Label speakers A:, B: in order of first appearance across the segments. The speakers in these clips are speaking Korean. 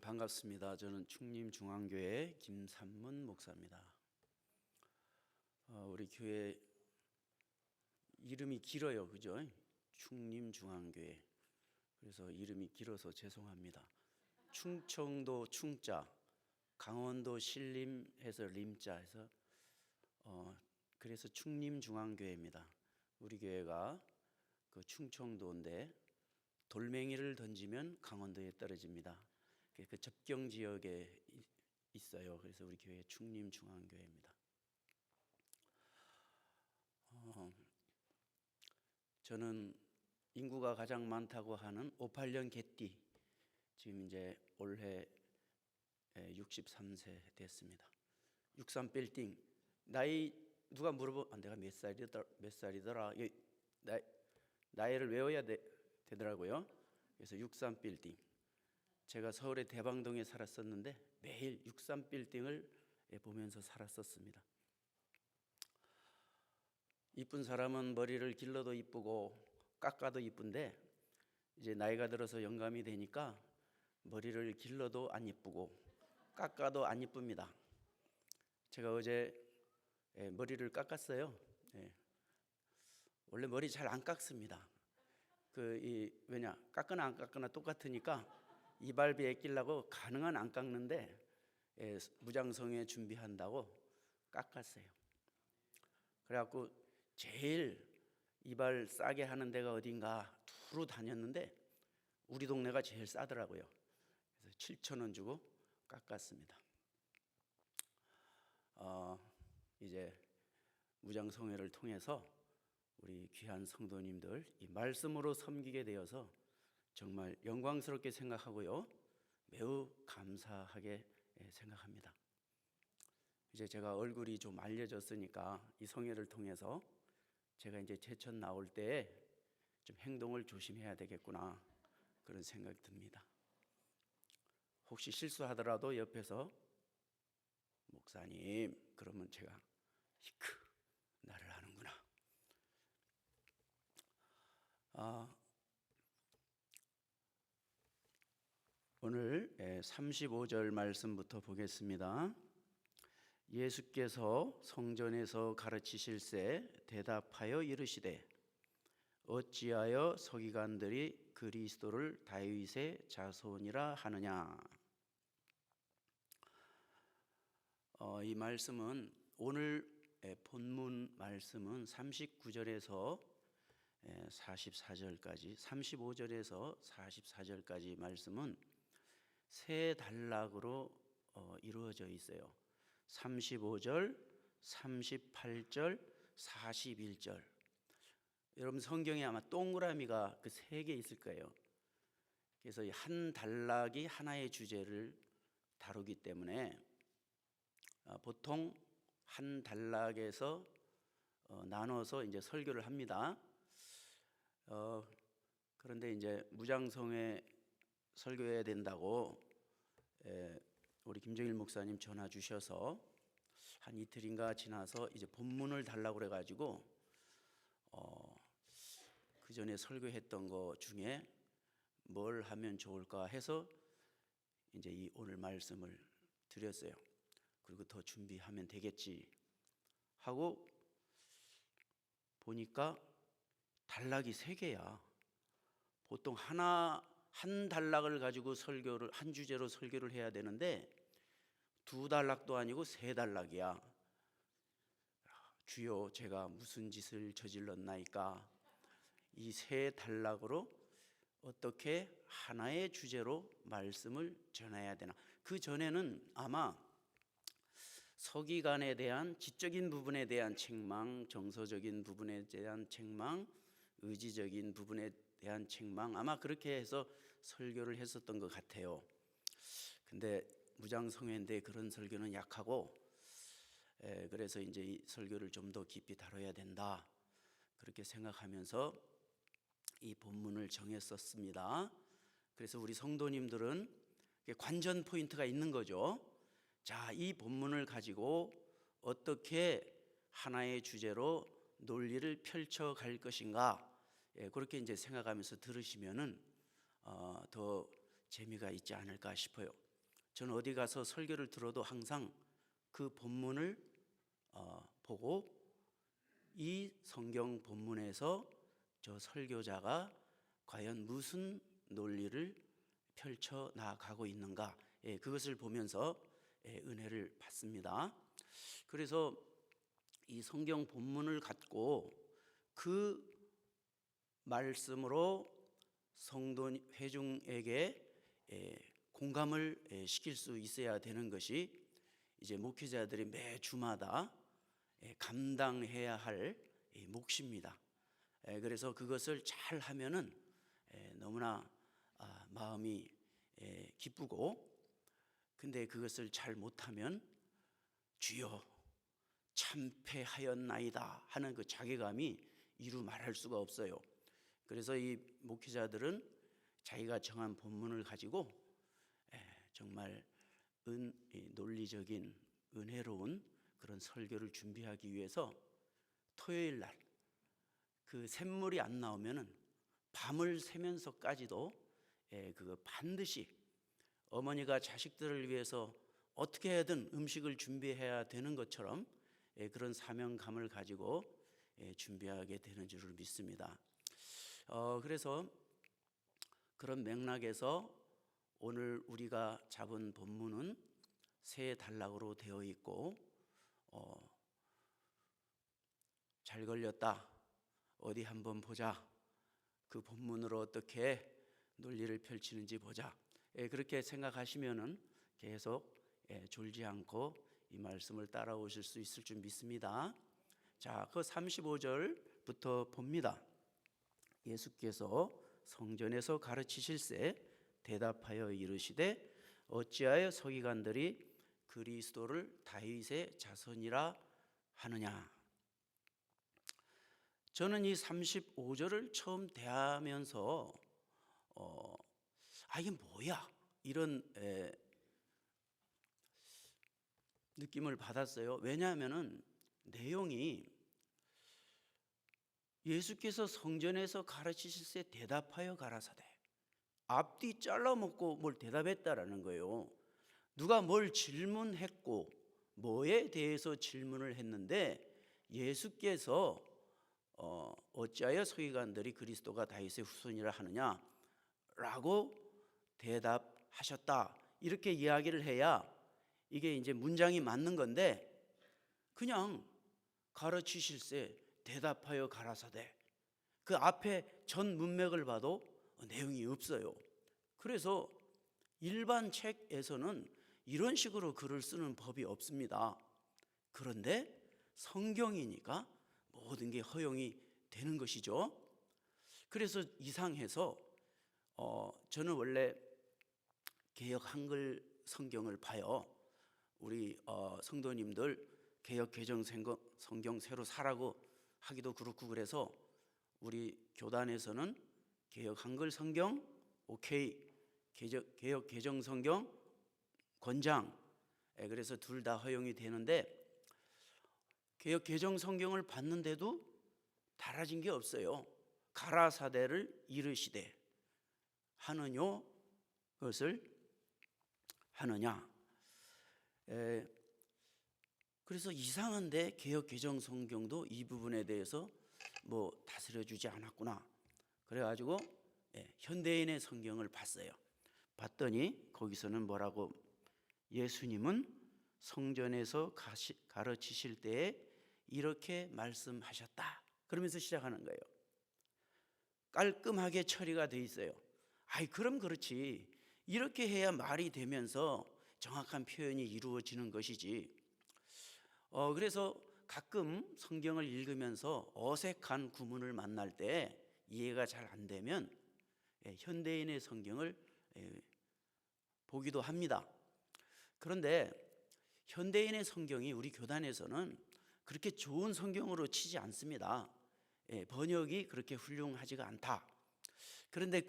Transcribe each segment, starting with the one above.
A: 반갑습니다. 저는 충림중앙교회 김삼문 목사입니다. 우리 교회 이름이 길어요, 그죠? 충림중앙교회. 그래서 이름이 길어서 죄송합니다. 충청도 충자, 강원도 신림해서 림자 해서 그래서 충림중앙교회입니다. 우리 교회가 그 충청도인데 돌멩이를 던지면 강원도에 떨어집니다. 그 접경 지역에 있어요. 그래서 우리 교회 충림중앙교회입니다. 저는 인구가 가장 많다고 하는 58년 개띠, 지금 이제 올해 63세 됐습니다. 63빌딩. 나이 누가 내가 몇 살이더라. 나이를 외워야 되더라고요. 그래서 63빌딩. 제가 서울의 대방동에 살았었는데 매일 63빌딩을 보면서 살았었습니다. 이쁜 사람은 머리를 길러도 이쁘고 깎아도 이쁜데 이제 나이가 들어서 영감이 되니까 머리를 길러도 안 이쁘고 깎아도 안 이쁩니다. 제가 어제 머리를 깎았어요. 원래 머리 잘 안 깎습니다. 왜냐, 깎거나 안 깎거나 똑같으니까 이발비에 끼려고 가능한 안 깎는데 무장성회 준비한다고 깎았어요. 그래갖고 제일 이발 싸게 하는 데가 어딘가 두루 다녔는데 우리 동네가 제일 싸더라고요. 그래서 7,000원 주고 깎았습니다. 이제 무장성회를 통해서 우리 귀한 성도님들 이 말씀으로 섬기게 되어서 정말 영광스럽게 생각하고요, 매우 감사하게 생각합니다. 이제 제가 얼굴이 좀 알려졌으니까 이 성회를 통해서 제가 이제 제천 나올 때 좀 행동을 조심해야 되겠구나, 그런 생각이 듭니다. 혹시 실수하더라도 옆에서 목사님 그러면 제가 히크 나를 아는구나. 오늘 35절 말씀부터 보겠습니다. 예수께서 성전에서 가르치실새 대답하여 이르시되 어찌하여 서기관들이 그리스도를 다윗의 자손이라 하느냐. 이 말씀은 오늘 본문 말씀은 39절에서 44절까지 35절에서 44절까지 말씀은 세 단락으로 이루어져 있어요. 35절, 38절, 41절. 여러분 성경에 아마 동그라미가 그 세 개 있을 거예요. 그래서 한 단락이 하나의 주제를 다루기 때문에 보통 한 단락에서 나눠서 이제 설교를 합니다. 그런데 이제 무장성회 설교해야 된다고 우리 김정일 목사님 전화 주셔서 한 이틀인가 지나서 이제 본문을 달라고 그래가지고 그 전에 설교했던 거 중에 뭘 하면 좋을까 해서 이제 이 오늘 말씀을 드렸어요. 그리고 더 준비하면 되겠지 하고 보니까 단락이 세 개야. 보통 한 단락을 가지고 한 주제로 설교를 해야 되는데 두 단락도 아니고 세 단락이야. 주여 제가 무슨 짓을 저질렀나이까. 이 세 단락으로 어떻게 하나의 주제로 말씀을 전해야 되나. 그 전에는 아마 서기관에 대한 지적인 부분에 대한 책망, 정서적인 부분에 대한 책망, 의지적인 부분에 대한 책망, 아마 그렇게 해서 설교를 했었던 것 같아요. 근데 무장성회인데 그런 설교는 약하고 그래서 이제 이 설교를 좀 더 깊이 다뤄야 된다, 그렇게 생각하면서 이 본문을 정했었습니다. 그래서 우리 성도님들은 관전 포인트가 있는 거죠. 자, 이 본문을 가지고 어떻게 하나의 주제로 논리를 펼쳐갈 것인가, 그렇게 이제 생각하면서 들으시면은 더 재미가 있지 않을까 싶어요. 저는 어디 가서 설교를 들어도 항상 그 본문을 보고 이 성경 본문에서 저 설교자가 과연 무슨 논리를 펼쳐 나가고 있는가, 그것을 보면서 은혜를 받습니다. 그래서 이 성경 본문을 갖고 그 말씀으로 성도 회중에게 공감을 시킬 수 있어야 되는 것이 이제 목회자들이 매 주마다 감당해야 할 몫입니다. 그래서 그것을 잘 하면은 너무나 마음이 기쁘고, 근데 그것을 잘 못하면 주여 참패하였나이다 하는 그 자괴감이 이루 말할 수가 없어요. 그래서 이 목회자들은 자기가 정한 본문을 가지고 정말 논리적인 은혜로운 그런 설교를 준비하기 위해서 토요일 날 그 샘물이 안 나오면은 밤을 새면서까지도 그거 반드시 어머니가 자식들을 위해서 어떻게 해든 음식을 준비해야 되는 것처럼 그런 사명감을 가지고 준비하게 되는 줄을 믿습니다. 그래서 그런 맥락에서 오늘 우리가 잡은 본문은 세 단락으로 되어 있고, 잘 걸렸다, 어디 한번 보자, 그 본문으로 어떻게 논리를 펼치는지 보자, 그렇게 생각하시면은 계속 졸지 않고 이 말씀을 따라오실 수 있을 줄 믿습니다. 자, 그 35절부터 봅니다. 예수께서 성전에서 가르치실새 대답하여 이르시되 어찌하여 서기관들이 그리스도를 다윗의 자손이라 하느냐. 저는 이 35절을 처음 대하면서 이게 뭐야, 이런 느낌을 받았어요. 왜냐하면은 내용이 예수께서 성전에서 가르치실새 대답하여 가라사대, 앞뒤 잘라먹고 뭘 대답했다라는 거예요. 누가 뭘 질문했고 뭐에 대해서 질문을 했는데 예수께서 어찌하여 서기관들이 그리스도가 다윗의 후손이라 하느냐라고 대답하셨다, 이렇게 이야기를 해야 이게 이제 문장이 맞는 건데, 그냥 가르치실새 대답하여 가라사대, 그 앞에 전 문맥을 봐도 내용이 없어요. 그래서 일반 책에서는 이런 식으로 글을 쓰는 법이 없습니다. 그런데 성경이니까 모든 게 허용이 되는 것이죠. 그래서 이상해서 저는 원래 개역 한글 성경을 봐요. 우리 성도님들 개역 개정 성경 새로 사라고 하기도 그렇고, 그래서 우리 교단에서는 개역 한글 성경 오케이, 개역 개정 성경 권장, 그래서 둘 다 허용이 되는데 개역 개정 성경을 봤는데도 달라진 게 없어요. 가라사대를 이르시되 하느뇨, 그것을 하느냐. 그래서 이상한데 개역 개정 성경도 이 부분에 대해서 뭐 다스려주지 않았구나. 그래가지고 현대인의 성경을 봤어요. 봤더니 거기서는 뭐라고, 예수님은 성전에서 가르치실 때에 이렇게 말씀하셨다, 그러면서 시작하는 거예요. 깔끔하게 처리가 돼 있어요. 그럼 그렇지, 이렇게 해야 말이 되면서 정확한 표현이 이루어지는 것이지. 그래서 가끔 성경을 읽으면서 어색한 구문을 만날 때 이해가 잘 안 되면 현대인의 성경을 보기도 합니다. 그런데 현대인의 성경이 우리 교단에서는 그렇게 좋은 성경으로 치지 않습니다. 번역이 그렇게 훌륭하지가 않다. 그런데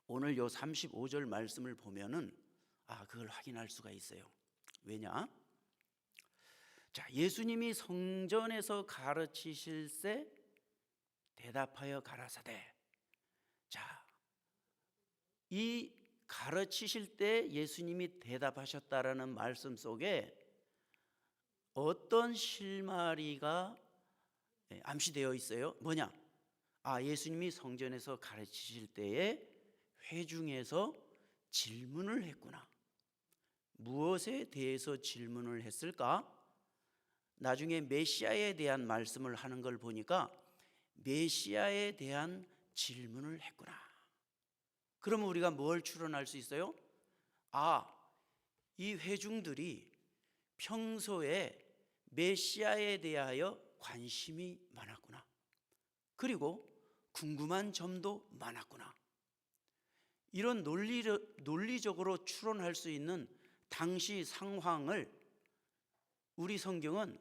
A: 오늘 요 35절 말씀을 보면은 그걸 확인할 수가 있어요. 왜냐? 자, 예수님이 성전에서 가르치실새 대답하여 가라사대. 자, 이 가르치실 때 예수님이 대답하셨다라는 말씀 속에 어떤 실마리가 암시되어 있어요? 뭐냐? 예수님이 성전에서 가르치실 때에 회중에서 질문을 했구나. 무엇에 대해서 질문을 했을까? 나중에 메시아에 대한 말씀을 하는 걸 보니까 메시아에 대한 질문을 했구나. 그러면 우리가 뭘 추론할 수 있어요? 이 회중들이 평소에 메시아에 대하여 관심이 많았구나. 그리고 궁금한 점도 많았구나. 이런 논리적으로 추론할 수 있는 당시 상황을 우리 성경은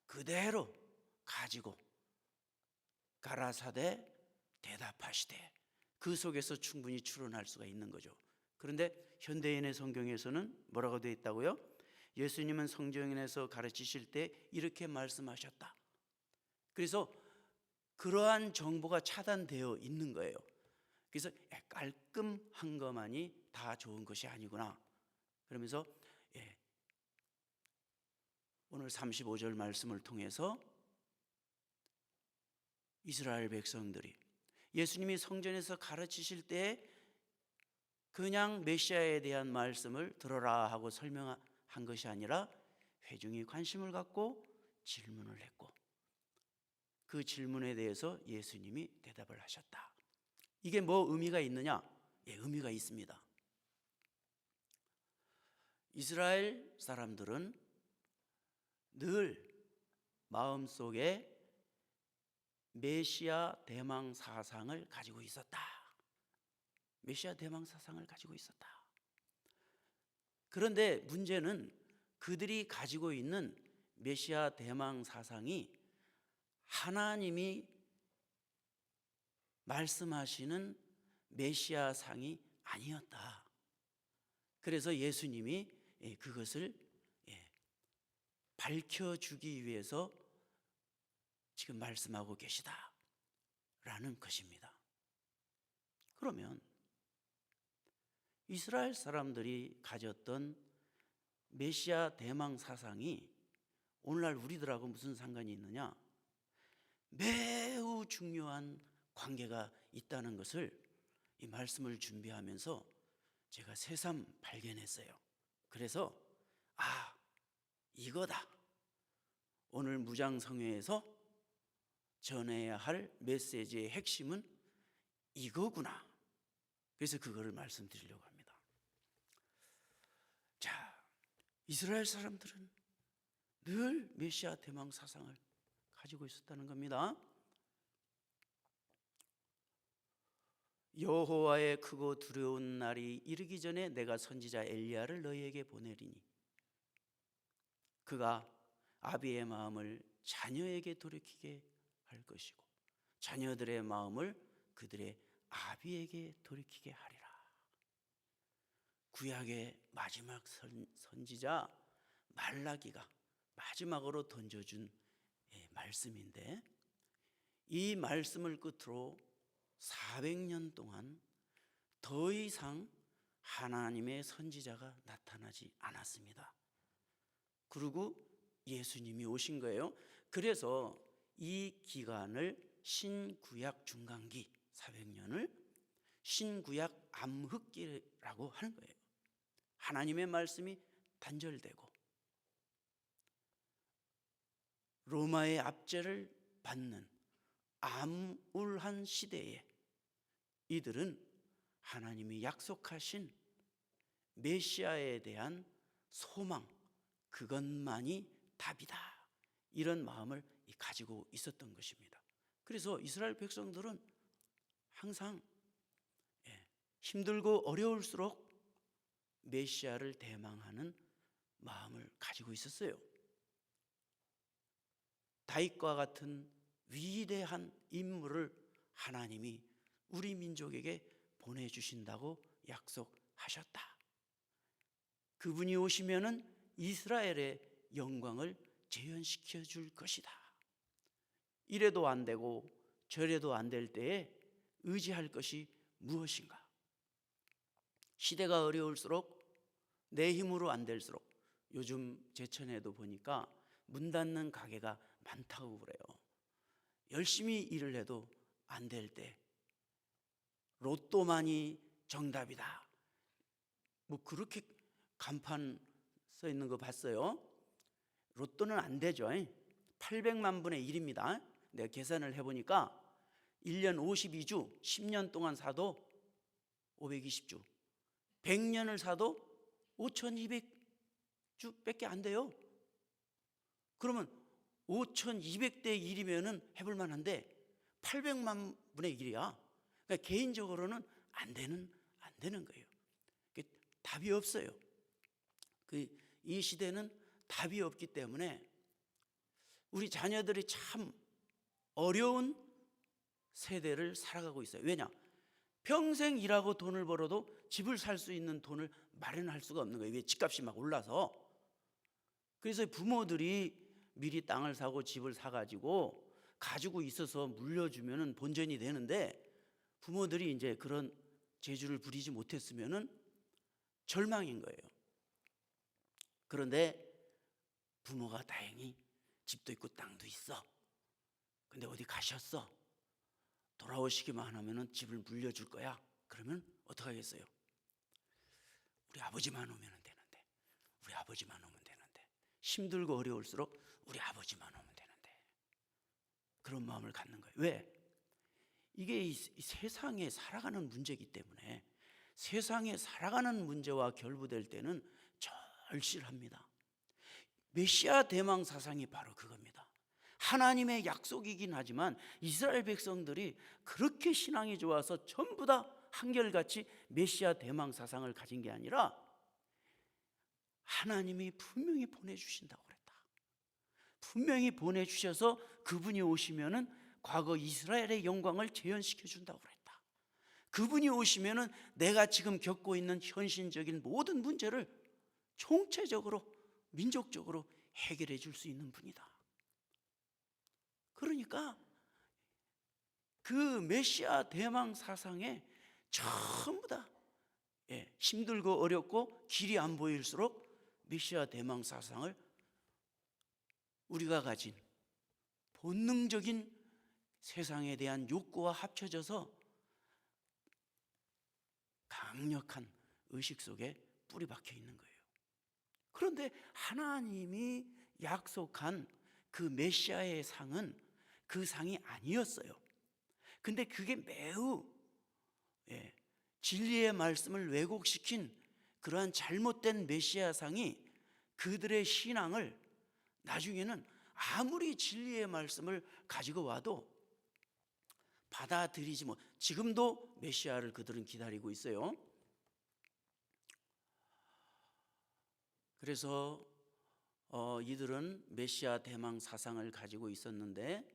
A: 그대로 가지고 가라사대 대답하시되 그 속에서 충분히 추론할 수가 있는 거죠. 그런데 현대인의 성경에서는 뭐라고 되어 있다고요? 예수님은 성전에서 가르치실 때 이렇게 말씀하셨다. 그래서 그러한 정보가 차단되어 있는 거예요. 그래서 깔끔한 것만이 다 좋은 것이 아니구나. 그러면서 오늘 35절 말씀을 통해서 이스라엘 백성들이 예수님이 성전에서 가르치실 때 그냥 메시아에 대한 말씀을 들어라 하고 설명한 것이 아니라 회중이 관심을 갖고 질문을 했고 그 질문에 대해서 예수님이 대답을 하셨다. 이게 뭐 의미가 있느냐? 의미가 있습니다. 이스라엘 사람들은 늘 마음속에 메시아 대망 사상을 가지고 있었다. 메시아 대망 사상을 가지고 있었다. 그런데 문제는 그들이 가지고 있는 메시아 대망 사상이 하나님이 말씀하시는 메시아상이 아니었다. 그래서 예수님이 그것을 밝혀주기 위해서 지금 말씀하고 계시다라는 것입니다. 그러면 이스라엘 사람들이 가졌던 메시아 대망 사상이 오늘날 우리들하고 무슨 상관이 있느냐? 매우 중요한 관계가 있다는 것을 이 말씀을 준비하면서 제가 새삼 발견했어요. 그래서 이거다. 오늘 무장성회에서 전해야 할 메시지의 핵심은 이거구나. 그래서 그거를 말씀드리려고 합니다. 자, 이스라엘 사람들은 늘 메시아 대망 사상을 가지고 있었다는 겁니다. 여호와의 크고 두려운 날이 이르기 전에 내가 선지자 엘리야를 너희에게 보내리니 그가 아비의 마음을 자녀에게 돌이키게 할 것이고 자녀들의 마음을 그들의 아비에게 돌이키게 하리라. 구약의 마지막 선지자 말라기가 마지막으로 던져준 말씀인데 이 말씀을 끝으로 400년 동안 더 이상 하나님의 선지자가 나타나지 않았습니다. 그리고 예수님이 오신 거예요. 그래서 이 기간을 신구약 중간기 400년을 신구약 암흑기라고 하는 거예요. 하나님의 말씀이 단절되고 로마의 압제를 받는 암울한 시대에 이들은 하나님이 약속하신 메시아에 대한 소망, 그것만이 답이다. 이런 마음을 가지고 있었던 것입니다. 그래서 이스라엘 백성들은 항상 힘들고 어려울수록 메시아를 대망하는 마음을 가지고 있었어요. 다윗과 같은 위대한 인물을 하나님이 우리 민족에게 보내주신다고 약속하셨다. 그분이 오시면은 이스라엘의 영광을 재현시켜 줄 것이다. 이래도 안 되고 저래도 안 될 때에 의지할 것이 무엇인가? 시대가 어려울수록 내 힘으로 안 될수록 요즘 제천에도 보니까 문 닫는 가게가 많다고 그래요. 열심히 일을 해도 안 될 때 로또만이 정답이다, 뭐 그렇게 간판 써 있는 거 봤어요? 로또는 안 되죠. 800만 분의 1입니다. 내가 계산을 해보니까 1년 52주 10년 동안 사도 520주, 100년을 사도 5200주밖에 안 돼요. 그러면 5200대 1이면은 해볼 만한데 800만 분의 1이야. 그러니까 개인적으로는 안 되는 거예요. 답이 없어요. 이 시대는 답이 없기 때문에 우리 자녀들이 참 어려운 세대를 살아가고 있어요. 왜냐? 평생 일하고 돈을 벌어도 집을 살 수 있는 돈을 마련할 수가 없는 거예요. 왜? 집값이 막 올라서. 그래서 부모들이 미리 땅을 사고 집을 사가지고 가지고 있어서 물려주면은 본전이 되는데, 부모들이 이제 그런 재주를 부리지 못했으면은 절망인 거예요. 그런데 부모가 다행히 집도 있고 땅도 있어. 근데 어디 가셨어? 돌아오시기만 하면은 집을 물려줄 거야. 그러면 어떡하겠어요? 우리 아버지만 오면 되는데, 우리 아버지만 오면 되는데, 힘들고 어려울수록 우리 아버지만 오면 되는데, 그런 마음을 갖는 거예요. 왜? 이게 이 세상에 살아가는 문제이기 때문에, 세상에 살아가는 문제와 결부될 때는 절실합니다. 메시아 대망 사상이 바로 그겁니다. 하나님의 약속이긴 하지만 이스라엘 백성들이 그렇게 신앙이 좋아서 전부 다 한결같이 메시아 대망 사상을 가진 게 아니라, 하나님이 분명히 보내주신다고 그랬다. 분명히 보내주셔서 그분이 오시면은 과거 이스라엘의 영광을 재현시켜 준다고 그랬다. 그분이 오시면은 내가 지금 겪고 있는 현실적인 모든 문제를 총체적으로 민족적으로 해결해 줄 수 있는 분이다. 그러니까 그 메시아 대망 사상에 전부 다 힘들고 어렵고 길이 안 보일수록 메시아 대망 사상을 우리가 가진 본능적인 세상에 대한 욕구와 합쳐져서 강력한 의식 속에 뿌리 박혀 있는 거예요. 그런데 하나님이 약속한 그 메시아의 상은 그 상이 아니었어요. 근데 그게 매우 진리의 말씀을 왜곡시킨 그러한 잘못된 메시아 상이 그들의 신앙을 나중에는 아무리 진리의 말씀을 가지고 와도 받아들이지 못. 지금도 메시아를 그들은 기다리고 있어요. 그래서 이들은 메시아 대망 사상을 가지고 있었는데,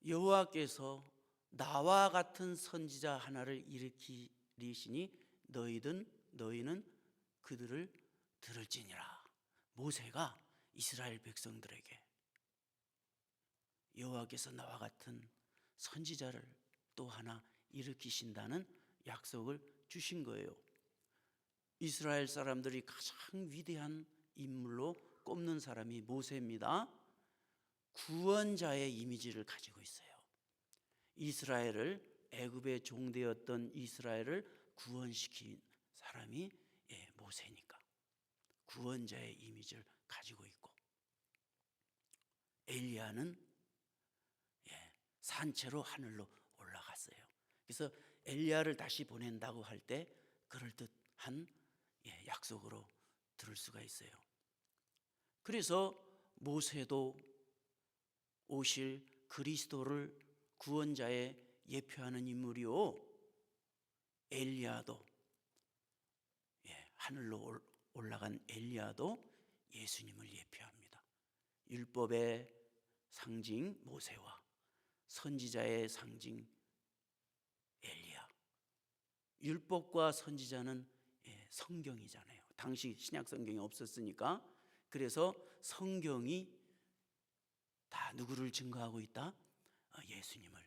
A: 여호와께서 나와 같은 선지자 하나를 일으키시니 너희는 그들을 들을지니라. 모세가 이스라엘 백성들에게 여호와께서 나와 같은 선지자를 또 하나 일으키신다는 약속을 주신 거예요. 이스라엘 사람들이 가장 위대한 인물로 꼽는 사람이 모세입니다. 구원자의 이미지를 가지고 있어요. 이스라엘을, 애굽의 종되었던 이스라엘을 구원시킨 사람이 모세니까 구원자의 이미지를 가지고 있고, 엘리야는 산채로 하늘로 올라갔어요. 그래서 엘리야를 다시 보낸다고 할 때 그럴듯한 약속으로 들을 수가 있어요. 그래서 모세도 오실 그리스도를 구원자에 예표하는 인물이요, 엘리야도 하늘로 올라간 엘리야도 예수님을 예표합니다. 율법의 상징 모세와 선지자의 상징 엘리야. 율법과 선지자는 성경이잖아요. 당시 신약 성경이 없었으니까. 그래서 성경이 다 누구를 증거하고 있다? 예수님을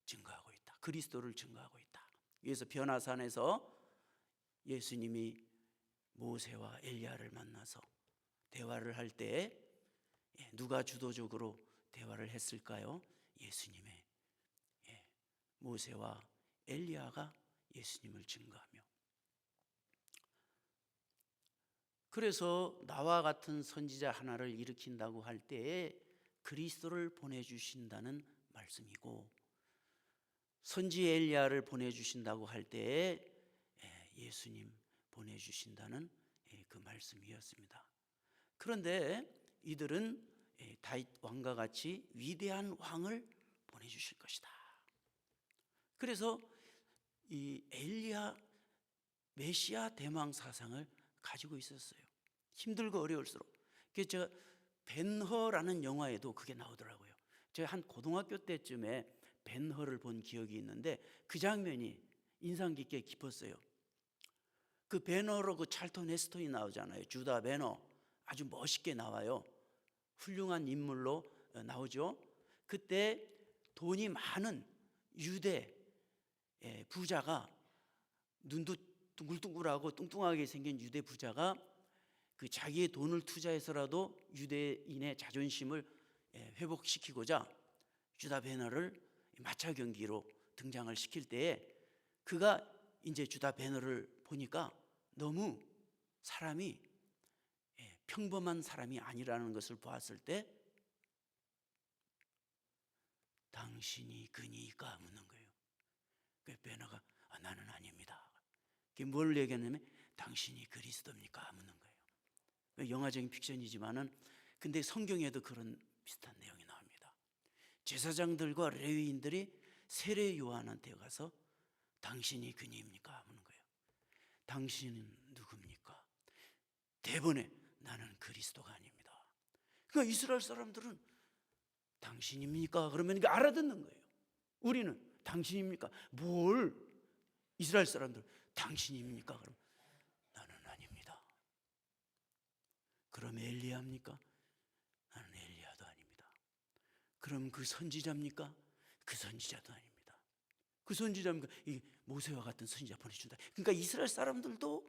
A: 증거하고 있다. 그리스도를 증거하고 있다. 그래서 변화산에서 예수님이 모세와 엘리야를 만나서 대화를 할 때 누가 주도적으로 대화를 했을까요? 예수님의 모세와 엘리야가 예수님을 증거하며, 그래서 나와 같은 선지자 하나를 일으킨다고 할 때에 그리스도를 보내주신다는 말씀이고, 선지 엘리야를 보내주신다고 할 때에 예수님 보내주신다는 그 말씀이었습니다. 그런데 이들은 다윗 왕과 같이 위대한 왕을 보내주실 것이다. 그래서 이 엘리야 메시아 대망 사상을 가지고 있었어요. 힘들고 어려울수록. 그래서 제가 벤허라는 영화에도 그게 나오더라고요. 제가 한 고등학교 때쯤에 벤허를 본 기억이 있는데 그 장면이 인상 깊었어요. 그 벤허로 그 찰턴 헤스턴이 나오잖아요. 주다 벤허 아주 멋있게 나와요. 훌륭한 인물로 나오죠. 그때 돈이 많은 유대 부자가, 눈도 둥글둥글하고 뚱뚱하게 생긴 유대 부자가 그 자기의 돈을 투자해서라도 유대인의 자존심을 회복시키고자 주다 베너를 마차 경기로 등장을 시킬 때에 그가 이제 주다 베너를 보니까 너무 사람이 평범한 사람이 아니라는 것을 보았을 때 당신이 그니까 묻는 거예요. 그 베너가 나는 아닙니다. 그게 뭘 얘기하냐면 당신이 그리스도입니까 묻는 거예요. 영화적인 픽션이지만은 근데 성경에도 그런 비슷한 내용이 나옵니다. 제사장들과 레위인들이 세례 요한한테 가서 당신이 그니입니까 묻는 거예요. 당신은 누굽니까? 대번에 나는 그리스도가 아닙니다. 그러니까 이스라엘 사람들은 당신입니까? 그러면 이게 알아듣는 거예요. 우리는 당신입니까? 뭘? 이스라엘 사람들 당신입니까? 그럼 나는 아닙니다. 그럼 엘리야입니까? 나는 엘리야도 아닙니다. 그럼 그 선지자입니까? 그 선지자도 아닙니다. 그 선지자입니까? 이 모세와 같은 선지자 보내준다. 그러니까 이스라엘 사람들도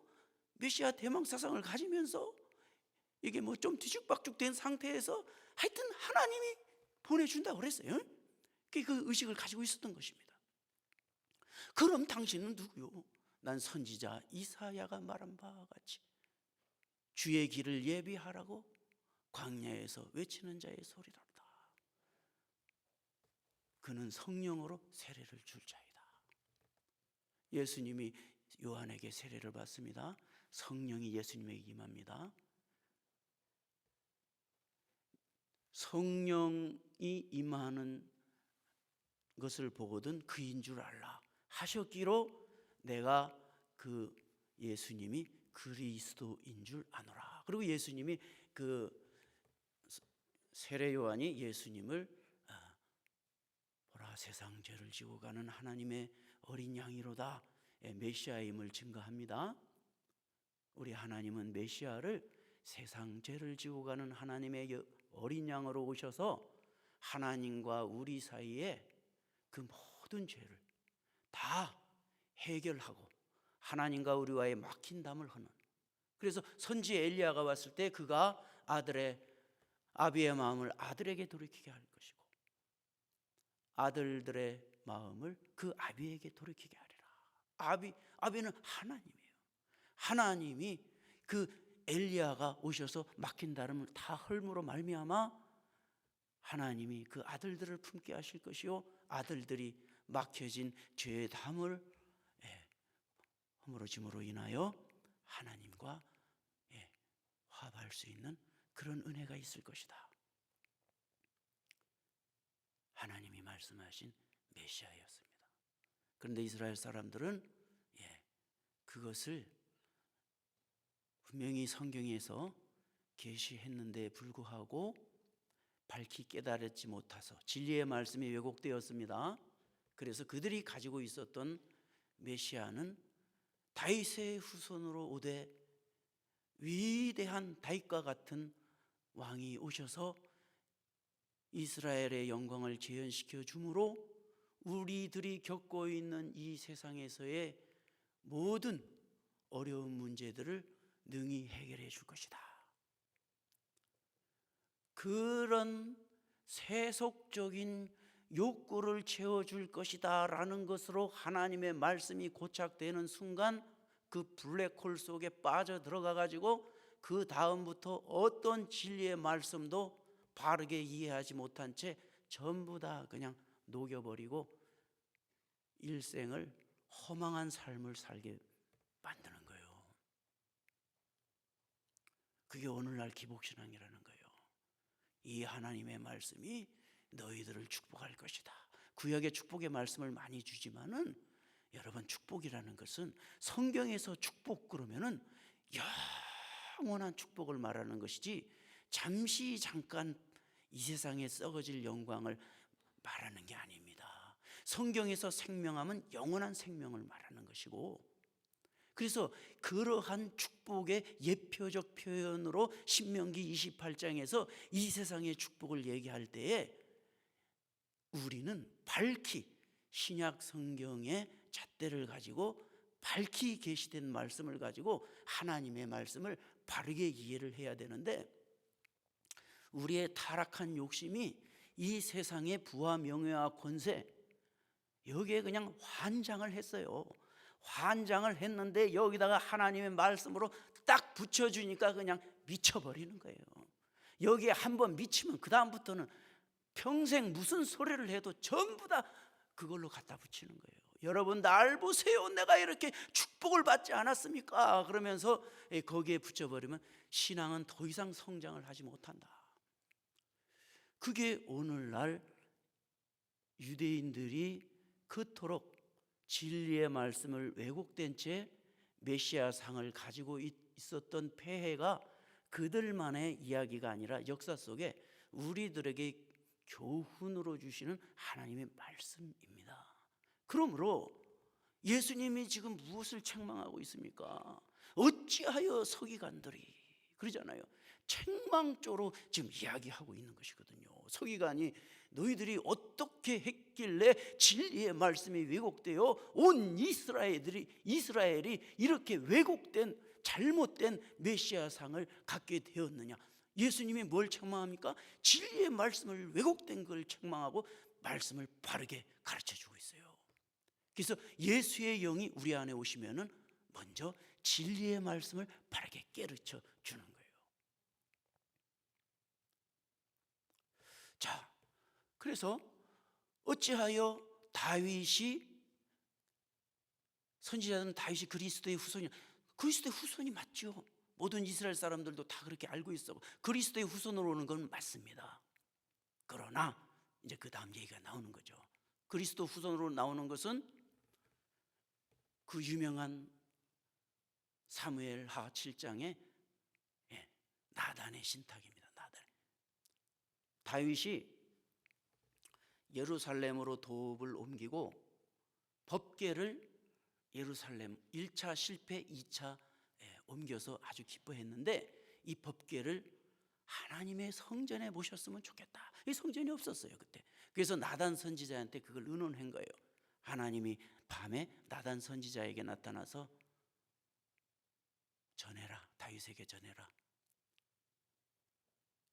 A: 메시아 대망 사상을 가지면서 이게 뭐 좀 뒤죽박죽된 상태에서 하여튼 하나님이 보내준다고 그랬어요. 그 의식을 가지고 있었던 것입니다. 그럼 당신은 누구요? 난 선지자 이사야가 말한 바와 같이 주의 길을 예비하라고 광야에서 외치는 자의 소리랍니다. 그는 성령으로 세례를 줄 자이다. 예수님이 요한에게 세례를 받습니다. 성령이 예수님에게 임합니다. 성령이 임하는 것을 보거든 그인 줄 알라 하셨기로 내가 그 예수님이 그리스도인 줄 아노라. 그리고 예수님이 그 세례 요한이 예수님을 보라 세상 죄를 지고 가는 하나님의 어린 양이로다 메시아임을 증거합니다. 우리 하나님은 메시아를 세상 죄를 지고 가는 하나님의 어린 양으로 오셔서 하나님과 우리 사이에 그 모든 죄를 다 해결하고 하나님과 우리와의 막힌 담을 허는, 그래서 선지 엘리야가 왔을 때 그가 아비의 마음을 아들에게 돌이키게 할 것이고 아들들의 마음을 그 아비에게 돌이키게 하리라. 아비는 하나님이에요. 하나님이 그 엘리야가 오셔서 막힌 담을 다 헐므로 말미암아 하나님이 그 아들들을 품게 하실 것이요 아들들이 막혀진 죄의 담을 허물어짐으로 인하여 하나님과 화합할 수 있는 그런 은혜가 있을 것이다. 하나님이 말씀하신 메시아였습니다. 그런데 이스라엘 사람들은 그것을 분명히 성경에서 계시했는데 불구하고 밝히 깨달았지 못해서 진리의 말씀이 왜곡되었습니다. 그래서 그들이 가지고 있었던 메시아는 다윗의 후손으로 오되 위대한 다윗과 같은 왕이 오셔서 이스라엘의 영광을 재현시켜 주므로 우리들이 겪고 있는 이 세상에서의 모든 어려운 문제들을 능히 해결해 줄 것이다. 그런 세속적인 욕구를 채워줄 것이다 라는 것으로 하나님의 말씀이 고착되는 순간 그 블랙홀 속에 빠져들어가 가지고 그 다음부터 어떤 진리의 말씀도 바르게 이해하지 못한 채 전부 다 그냥 녹여버리고 일생을 허망한 삶을 살게 만드는 거예요. 그게 오늘날 기복신앙이라는 거예요. 이 하나님의 말씀이 너희들을 축복할 것이다. 구약의 축복의 말씀을 많이 주지만은 여러분, 축복이라는 것은 성경에서 축복 그러면은 영원한 축복을 말하는 것이지 잠시 잠깐 이 세상에 썩어질 영광을 말하는 게 아닙니다. 성경에서 생명하면 영원한 생명을 말하는 것이고, 그래서 그러한 축복의 예표적 표현으로 신명기 28장에서 이 세상의 축복을 얘기할 때에 우리는 밝히 신약 성경의 잣대를 가지고 밝히 계시된 말씀을 가지고 하나님의 말씀을 바르게 이해를 해야 되는데, 우리의 타락한 욕심이 이 세상의 부와 명예와 권세, 여기에 그냥 환장을 했어요. 환장을 했는데 여기다가 하나님의 말씀으로 딱 붙여주니까 그냥 미쳐버리는 거예요. 여기에 한번 미치면 그 다음부터는 평생 무슨 소리를 해도 전부 다 그걸로 갖다 붙이는 거예요. 여러분, 날 보세요, 내가 이렇게 축복을 받지 않았습니까? 그러면서 거기에 붙여버리면 신앙은 더 이상 성장을 하지 못한다. 그게 오늘날 유대인들이 그토록 진리의 말씀을 왜곡된 채 메시아상을 가지고 있었던 폐해가 그들만의 이야기가 아니라 역사 속에 우리들에게 교훈으로 주시는 하나님의 말씀입니다. 그러므로 예수님이 지금 무엇을 책망하고 있습니까? 어찌하여 서기관들이, 그러잖아요. 책망조로 지금 이야기하고 있는 것이거든요. 서기관이 너희들이 어떻게 했길래 진리의 말씀이 왜곡되어 온 이스라엘이 이렇게 왜곡된 잘못된 메시아상을 갖게 되었느냐? 예수님이 뭘 책망합니까? 진리의 말씀을 왜곡된 걸 책망하고 말씀을 바르게 가르쳐주고 있어요. 그래서 예수의 영이 우리 안에 오시면은 먼저 진리의 말씀을 바르게 깨르쳐 주는 거예요. 자, 그래서 어찌하여 다윗이, 선지자들은 다윗이 그리스도의 후손이냐? 그리스도의 후손이 맞죠. 모든 이스라엘 사람들도 다 그렇게 알고 있어. 그리스도의 후손으로 오는 건 맞습니다. 그러나 이제 그 다음 얘기가 나오는 거죠. 그리스도 후손으로 나오는 것은 그 유명한 사무엘하 7장의 나단의 신탁입니다. 나단. 다윗이 예루살렘으로 도읍을 옮기고 법궤를 예루살렘 1차 실패 2차 옮겨서 아주 기뻐했는데, 이 법궤를 하나님의 성전에 모셨으면 좋겠다. 이 성전이 없었어요 그때. 그래서 나단 선지자한테 그걸 의논한 거예요. 하나님이 밤에 나단 선지자에게 나타나서 전해라, 다윗에게 전해라.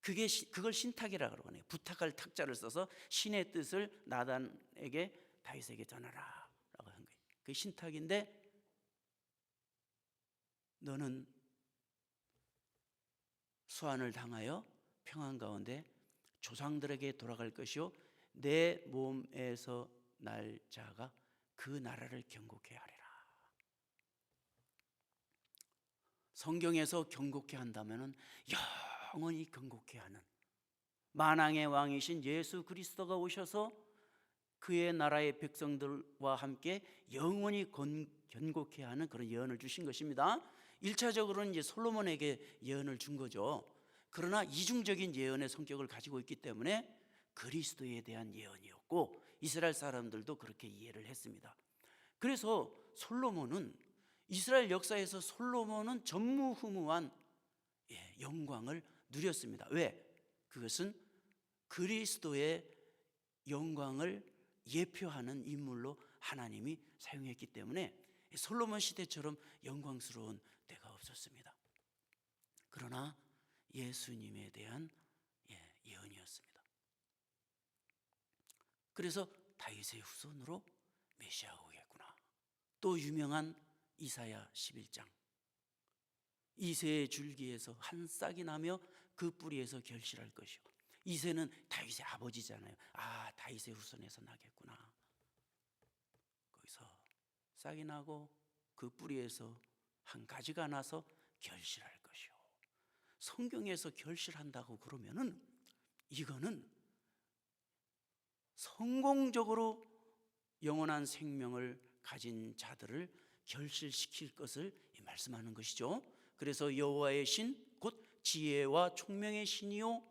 A: 그걸 신탁이라고 그러네요. 부탁할 탁자를 써서 신의 뜻을 나단에게, 다윗에게 전하라 라고 한 거예요. 그게 신탁인데, 너는 수환을 당하여 평안 가운데 조상들에게 돌아갈 것이요 내 몸에서 날 자가 그 나라를 경고케 하리라. 성경에서 경고케 한다면은 영원히 경고케 하는 만왕의 왕이신 예수 그리스도가 오셔서 그의 나라의 백성들과 함께 영원히 견고케 하는 그런 예언을 주신 것입니다. 1차적으로는 이제 솔로몬에게 예언을 준 거죠. 그러나 이중적인 예언의 성격을 가지고 있기 때문에 그리스도에 대한 예언이었고, 이스라엘 사람들도 그렇게 이해를 했습니다. 그래서 솔로몬은, 이스라엘 역사에서 솔로몬은 전무후무한 영광을 누렸습니다. 왜? 그것은 그리스도의 영광을 예표하는 인물로 하나님이 사용했기 때문에 솔로몬 시대처럼 영광스러운 때가 없었습니다. 그러나 예수님에 대한 예언이었습니다. 그래서 다윗의 후손으로 메시아가 오겠구나. 또 유명한 이사야 11장, 이새의 줄기에서 한 싹이 나며 그 뿌리에서 결실할 것이요. 이새는 다윗의 아버지잖아요. 아, 다윗의 후손에서 나겠구나. 거기서 싹이 나고 그 뿌리에서 한 가지가 나서 결실할 것이요. 성경에서 결실한다고 그러면은 이거는 성공적으로 영원한 생명을 가진 자들을 결실시킬 것을 말씀하는 것이죠. 그래서 여호와의 신, 곧 지혜와 총명의 신이요,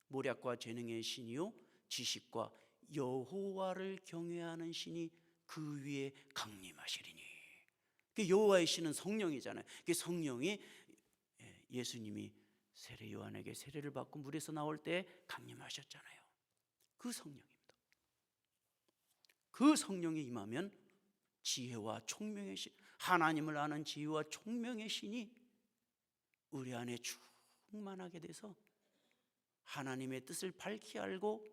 A: 모략과 재능의 신이요, 지식과 여호와를 경외하는 신이 그 위에 강림하시리니. 여호와의 신은 성령이잖아요. 성령이 예수님이 세례 요한에게 세례를 받고 물에서 나올 때 강림하셨잖아요. 그 성령입니다. 그 성령이 임하면 지혜와 총명의 신, 하나님을 아는 지혜와 총명의 신이 우리 안에 충만하게 돼서 하나님의 뜻을 밝히 알고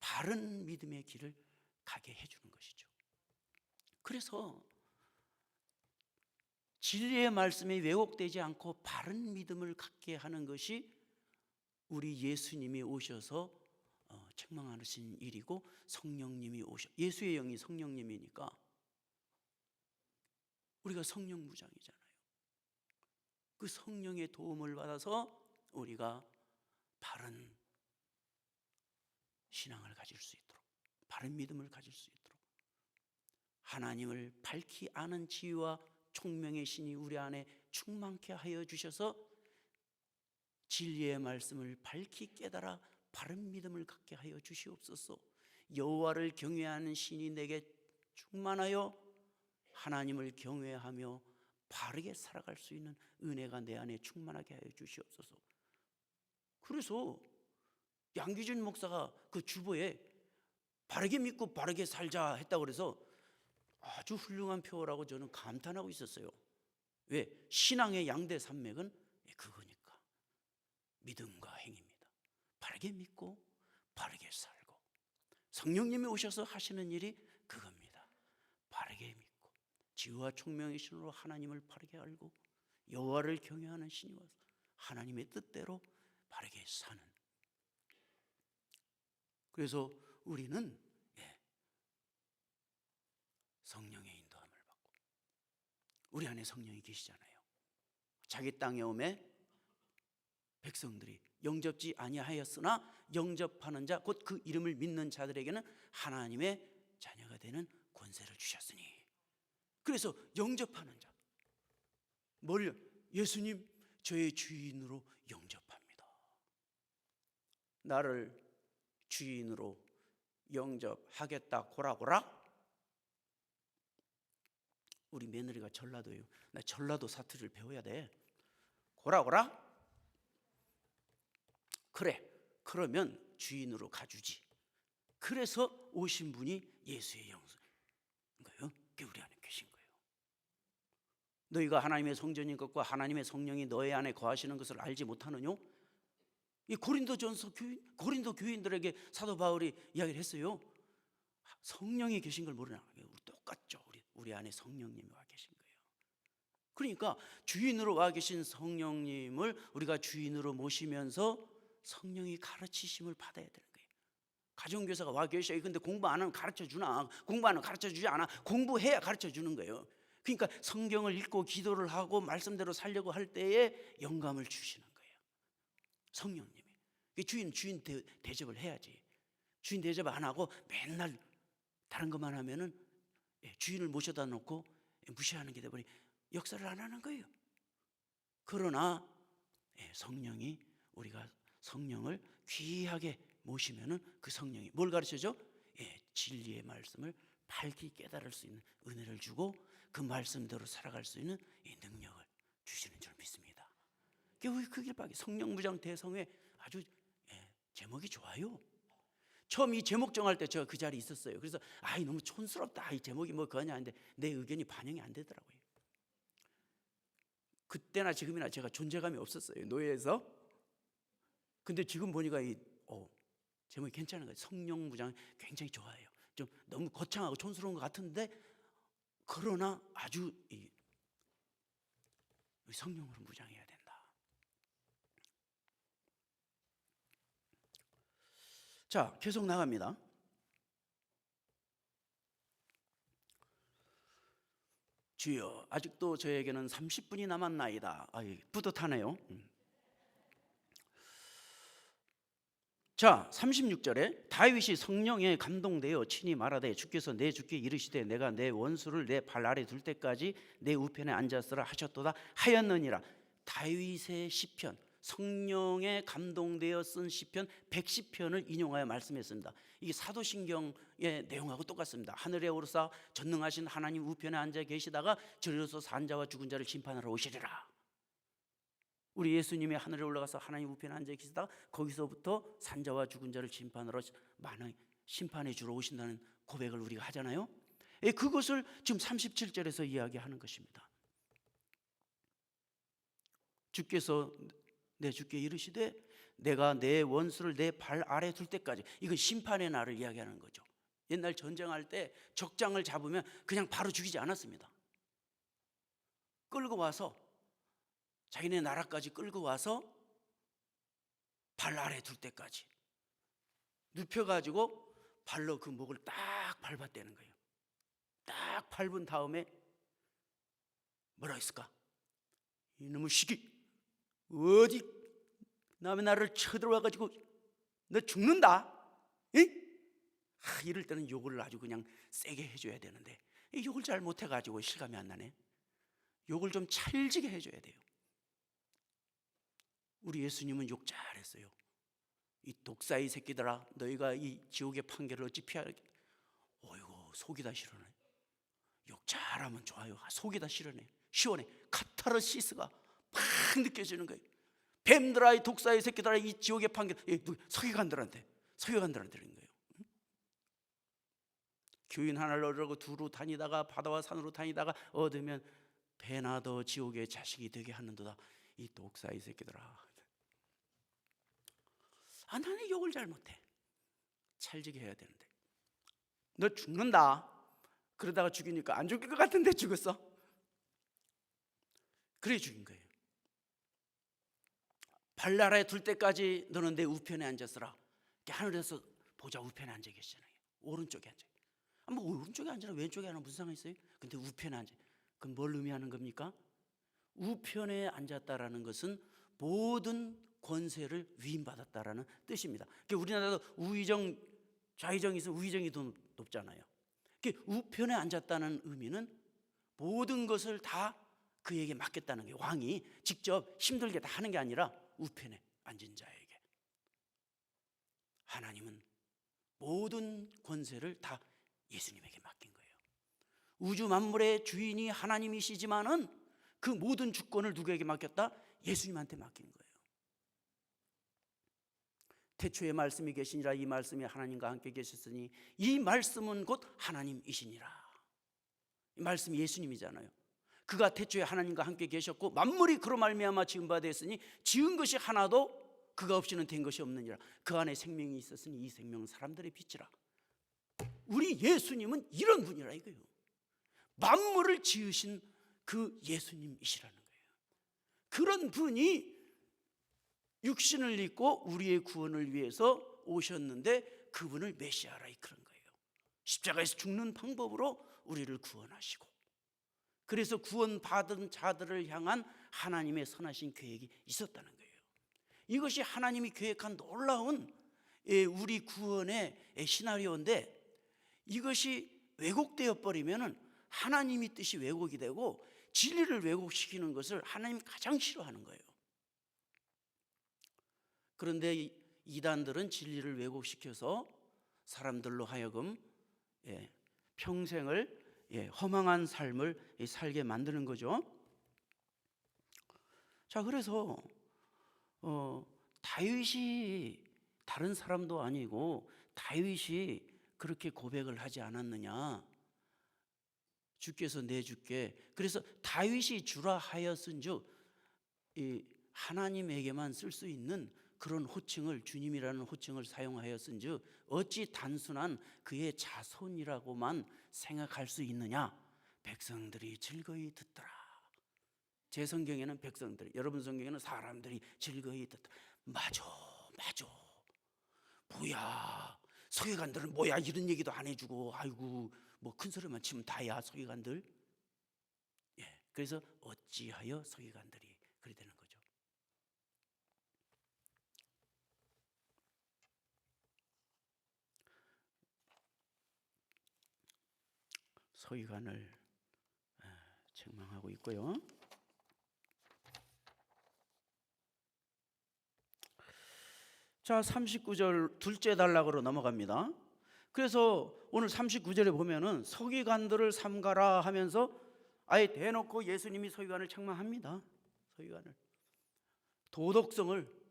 A: 바른 믿음의 길을 가게 해주는 것이죠. 그래서 진리의 말씀이 왜곡되지 않고 바른 믿음을 갖게 하는 것이 우리 예수님이 오셔서 책망하신 일이고, 성령님이 예수의 영이 성령님이니까 우리가 성령 무장이잖아요. 그 성령의 도움을 받아서 우리가 바른 신앙을 가질 수 있도록, 바른 믿음을 가질 수 있도록 하나님을 밝히 아는 지혜와 총명의 신이 우리 안에 충만케 하여 주셔서 진리의 말씀을 밝히 깨달아 바른 믿음을 갖게 하여 주시옵소서. 여호와를 경외하는 신이 내게 충만하여 하나님을 경외하며 바르게 살아갈 수 있는 은혜가 내 안에 충만하게 하여 주시옵소서. 그래서 양기준 목사가 그 주보에 바르게 믿고 바르게 살자 했다고 그래서 아주 훌륭한 표어라고 저는 감탄하고 있었어요. 왜? 신앙의 양대 산맥은 그거니까. 믿음과 행위입니다. 바르게 믿고 바르게 살고, 성령님이 오셔서 하시는 일이 그겁니다. 바르게 믿고 지혜와 총명의 신으로 하나님을 바르게 알고 여호와를 경외하는 신이 와서 하나님의 뜻대로 바르게 사는. 그래서 우리는 성령의 인도함을 받고, 우리 안에 성령이 계시잖아요. 자기 땅에 오매 백성들이 영접지 아니하였으나 영접하는 자, 곧 그 이름을 믿는 자들에게는 하나님의 자녀가 되는 권세를 주셨으니. 그래서 영접하는 자, 뭘? 예수님 저의 주인으로 영접합니다. 나를 주인으로 영접하겠다 고라고라. 우리 며느리가 전라도예요. 나 전라도 사투리를 배워야 돼. 고라고라? 그래, 그러면 주인으로 가주지. 그래서 오신 분이 예수의 영성인가요? 그게 우리 안에 계신 거예요. 너희가 하나님의 성전인 것과 하나님의 성령이 너희 안에 거하시는 것을 알지 못하느뇨? 이 고린도 교인들에게 사도 바울이 이야기를 했어요. 성령이 계신 걸 모르나? 똑같죠. 우리 안에 성령님이 와 계신 거예요. 그러니까 주인으로 와 계신 성령님을 우리가 주인으로 모시면서 성령이 가르치심을 받아야 되는 거예요. 가정교사가 와 계셔. 근데 공부 안 하면 가르쳐 주나? 공부 안 하면 가르쳐 주지 않아? 공부해야 가르쳐 주는 거예요. 그러니까 성경을 읽고 기도를 하고 말씀대로 살려고 할 때에 영감을 주시는 거예요. 성령님이. 주인 대접을 해야지. 주인 대접 안 하고 맨날 다른 것만 하면은 주인을 모셔다 놓고 무시하는 게 돼버리, 역사를 안 하는 거예요. 그러나 성령이, 우리가 성령을 귀하게 모시면은 그 성령이 뭘 가르쳐줘? 진리의 말씀을 밝히 깨달을 수 있는 은혜를 주고 그 말씀대로 살아갈 수 있는 이 능력을 주시는 줄 믿습니다. 그 길밖에 성령 무장 대성회 아주 제목이 좋아요. 처음 이 제목 정할 때 제가 그 자리에 있었어요. 그래서 아이 너무 촌스럽다, 이 제목이 뭐 그거냐 하는데 내 의견이 반영이 안 되더라고요. 그때나 지금이나 제가 존재감이 없었어요, 노예에서. 근데 지금 보니까 제목이 괜찮은 거예요. 성령 무장 굉장히 좋아해요. 좀 너무 거창하고 촌스러운 것 같은데 그러나 아주 성령으로 무장해야 된다. 자, 계속 나갑니다. 주여, 아직도 저에게는 30분이 남았나이다. 뿌듯하네요. 자, 36절에 다윗이 성령에 감동되어 친히 말하되 주께서 내 주께 이르시되 내가 내 원수를 내 발 아래 둘 때까지 내 우편에 앉았으라 하셨도다 하였느니라. 다윗의 시편, 성령에 감동되어 쓴 시편 110편을 인용하여 말씀했습니다. 이게 사도신경의 내용하고 똑같습니다. 하늘에 오르사 전능하신 하나님 우편에 앉아 계시다가 저리로서 산자와 죽은 자를 심판하러 오시리라. 우리 예수님이 하늘에 올라가서 하나님 우편에 앉아 계시다가 거기서부터 산자와 죽은 자를 심판해 주러 오신다는 고백을 우리가 하잖아요. 그것을 지금 37절에서 이야기하는 것입니다. 주께서 내 주께 이르시되 내가 내 원수를 내 발 아래 둘 때까지, 이건 심판의 날을 이야기하는 거죠. 옛날 전쟁할 때 적장을 잡으면 그냥 바로 죽이지 않았습니다. 끌고 와서 자기네 나라까지 끌고 와서 발 아래 둘 때까지 눕혀가지고 발로 그 목을 딱 밟았다는 거예요. 딱 밟은 다음에 뭐라 했을까? 이놈의 시기, 어디 남의 나라를 쳐들어와가지고 너 죽는다? 이럴 때는 욕을 아주 그냥 세게 해줘야 되는데 욕을 잘 못해가지고 실감이 안 나네. 욕을 좀 찰지게 해줘야 돼요. 우리 예수님은 욕 잘했어요. 이 독사의 새끼들아, 너희가 이 지옥의 판결을 어찌 피하겠냐. 어이구, 속이 다 시원해. 욕 잘하면 좋아요. 속이 다 시원해. 카타르시스가 팍 느껴지는 거예요. 뱀들아, 이 독사의 새끼들아, 이 지옥의 판결, 서기관들한테 그런 거예요. 교인 하나를 얻으려고 두루 다니다가 바다와 산으로 다니다가 얻으면 배나 더 지옥의 자식이 되게 하는도다. 이 독사의 새끼들아. 나는 욕을 잘 못해. 찰지게 해야 되는데. 너 죽는다. 그러다가 죽이니까 안 죽일 것 같은데 죽었어. 그래 죽인 거예요. 발나라에 둘 때까지 너는 내 우편에 앉았으라. 하늘에서 보좌 우편에 앉아 계시잖아요. 오른쪽에 앉아. 뭐 오른쪽에 앉으나 왼쪽에 앉으나 무슨 상관이 있어요? 근데 우편에 앉아. 그건 뭘 의미하는 겁니까? 우편에 앉았다라는 것은 모든 권세를 위임받았다라는 뜻입니다. 우리나라도 우의정, 좌의정이 있으면 우의정이 더 높잖아요. 우편에 앉았다는 의미는 모든 것을 다 그에게 맡겼다는 게, 왕이 직접 힘들게 다 하는 게 아니라 우편에 앉은 자에게. 하나님은 모든 권세를 다 예수님에게 맡긴 거예요. 우주 만물의 주인이 하나님이시지만은 그 모든 주권을 누구에게 맡겼다? 예수님한테 맡긴 거예요. 태초에 말씀이 계시니라. 이 말씀이 하나님과 함께 계셨으니 이 말씀은 곧 하나님이시니라. 이 말씀이 예수님이잖아요. 그가 태초에 하나님과 함께 계셨고 만물이 그로 말미암아 지은 바 되었으니 지은 것이 하나도 그가 없이는 된 것이 없느니라. 그 안에 생명이 있었으니 이 생명은 사람들의 빛이라. 우리 예수님은 이런 분이라 이거예요. 만물을 지으신 그 예수님이시라는 거예요. 그런 분이 육신을 입고 우리의 구원을 위해서 오셨는데 그분을 메시아라 그런 거예요. 십자가에서 죽는 방법으로 우리를 구원하시고, 그래서 구원받은 자들을 향한 하나님의 선하신 계획이 있었다는 거예요. 이것이 하나님이 계획한 놀라운 우리 구원의 시나리오인데, 이것이 왜곡되어 버리면은 하나님의 뜻이 왜곡이 되고 진리를 왜곡시키는 것을 하나님이 가장 싫어하는 거예요. 그런데 이단들은 진리를 왜곡시켜서 사람들로 하여금 평생을 허망한 삶을 살게 만드는 거죠. 자, 그래서 다윗이 다른 사람도 아니고 다윗이 그렇게 고백을 하지 않았느냐? 주께서 내주께. 그래서 다윗이 주라 하였은즉 이 하나님에게만 쓸 수 있는 그런 호칭을, 주님이라는 호칭을 사용하였은즉 어찌 단순한 그의 자손이라고만 생각할 수 있느냐? 백성들이 즐거이 듣더라. 제 성경에는 백성들이, 여러분 성경에는 사람들이 즐거이 듣더라. 맞아. 뭐야, 서기관들은 뭐야, 이런 얘기도 안 해주고, 아이고 뭐 큰 소리만 치면 다야 서기관들. 예, 그래서 어찌하여 서기관들이 그리 되는 거죠. 서기관을 책망하고 있고요. 자, 39절 둘째 단락으로 넘어갑니다. 그래서 오늘 39절에 보면은 서기관들을 삼가라 하면서 아예 대놓고 예수님이 서기관을 책망합니다. 서기관을, 도덕성을.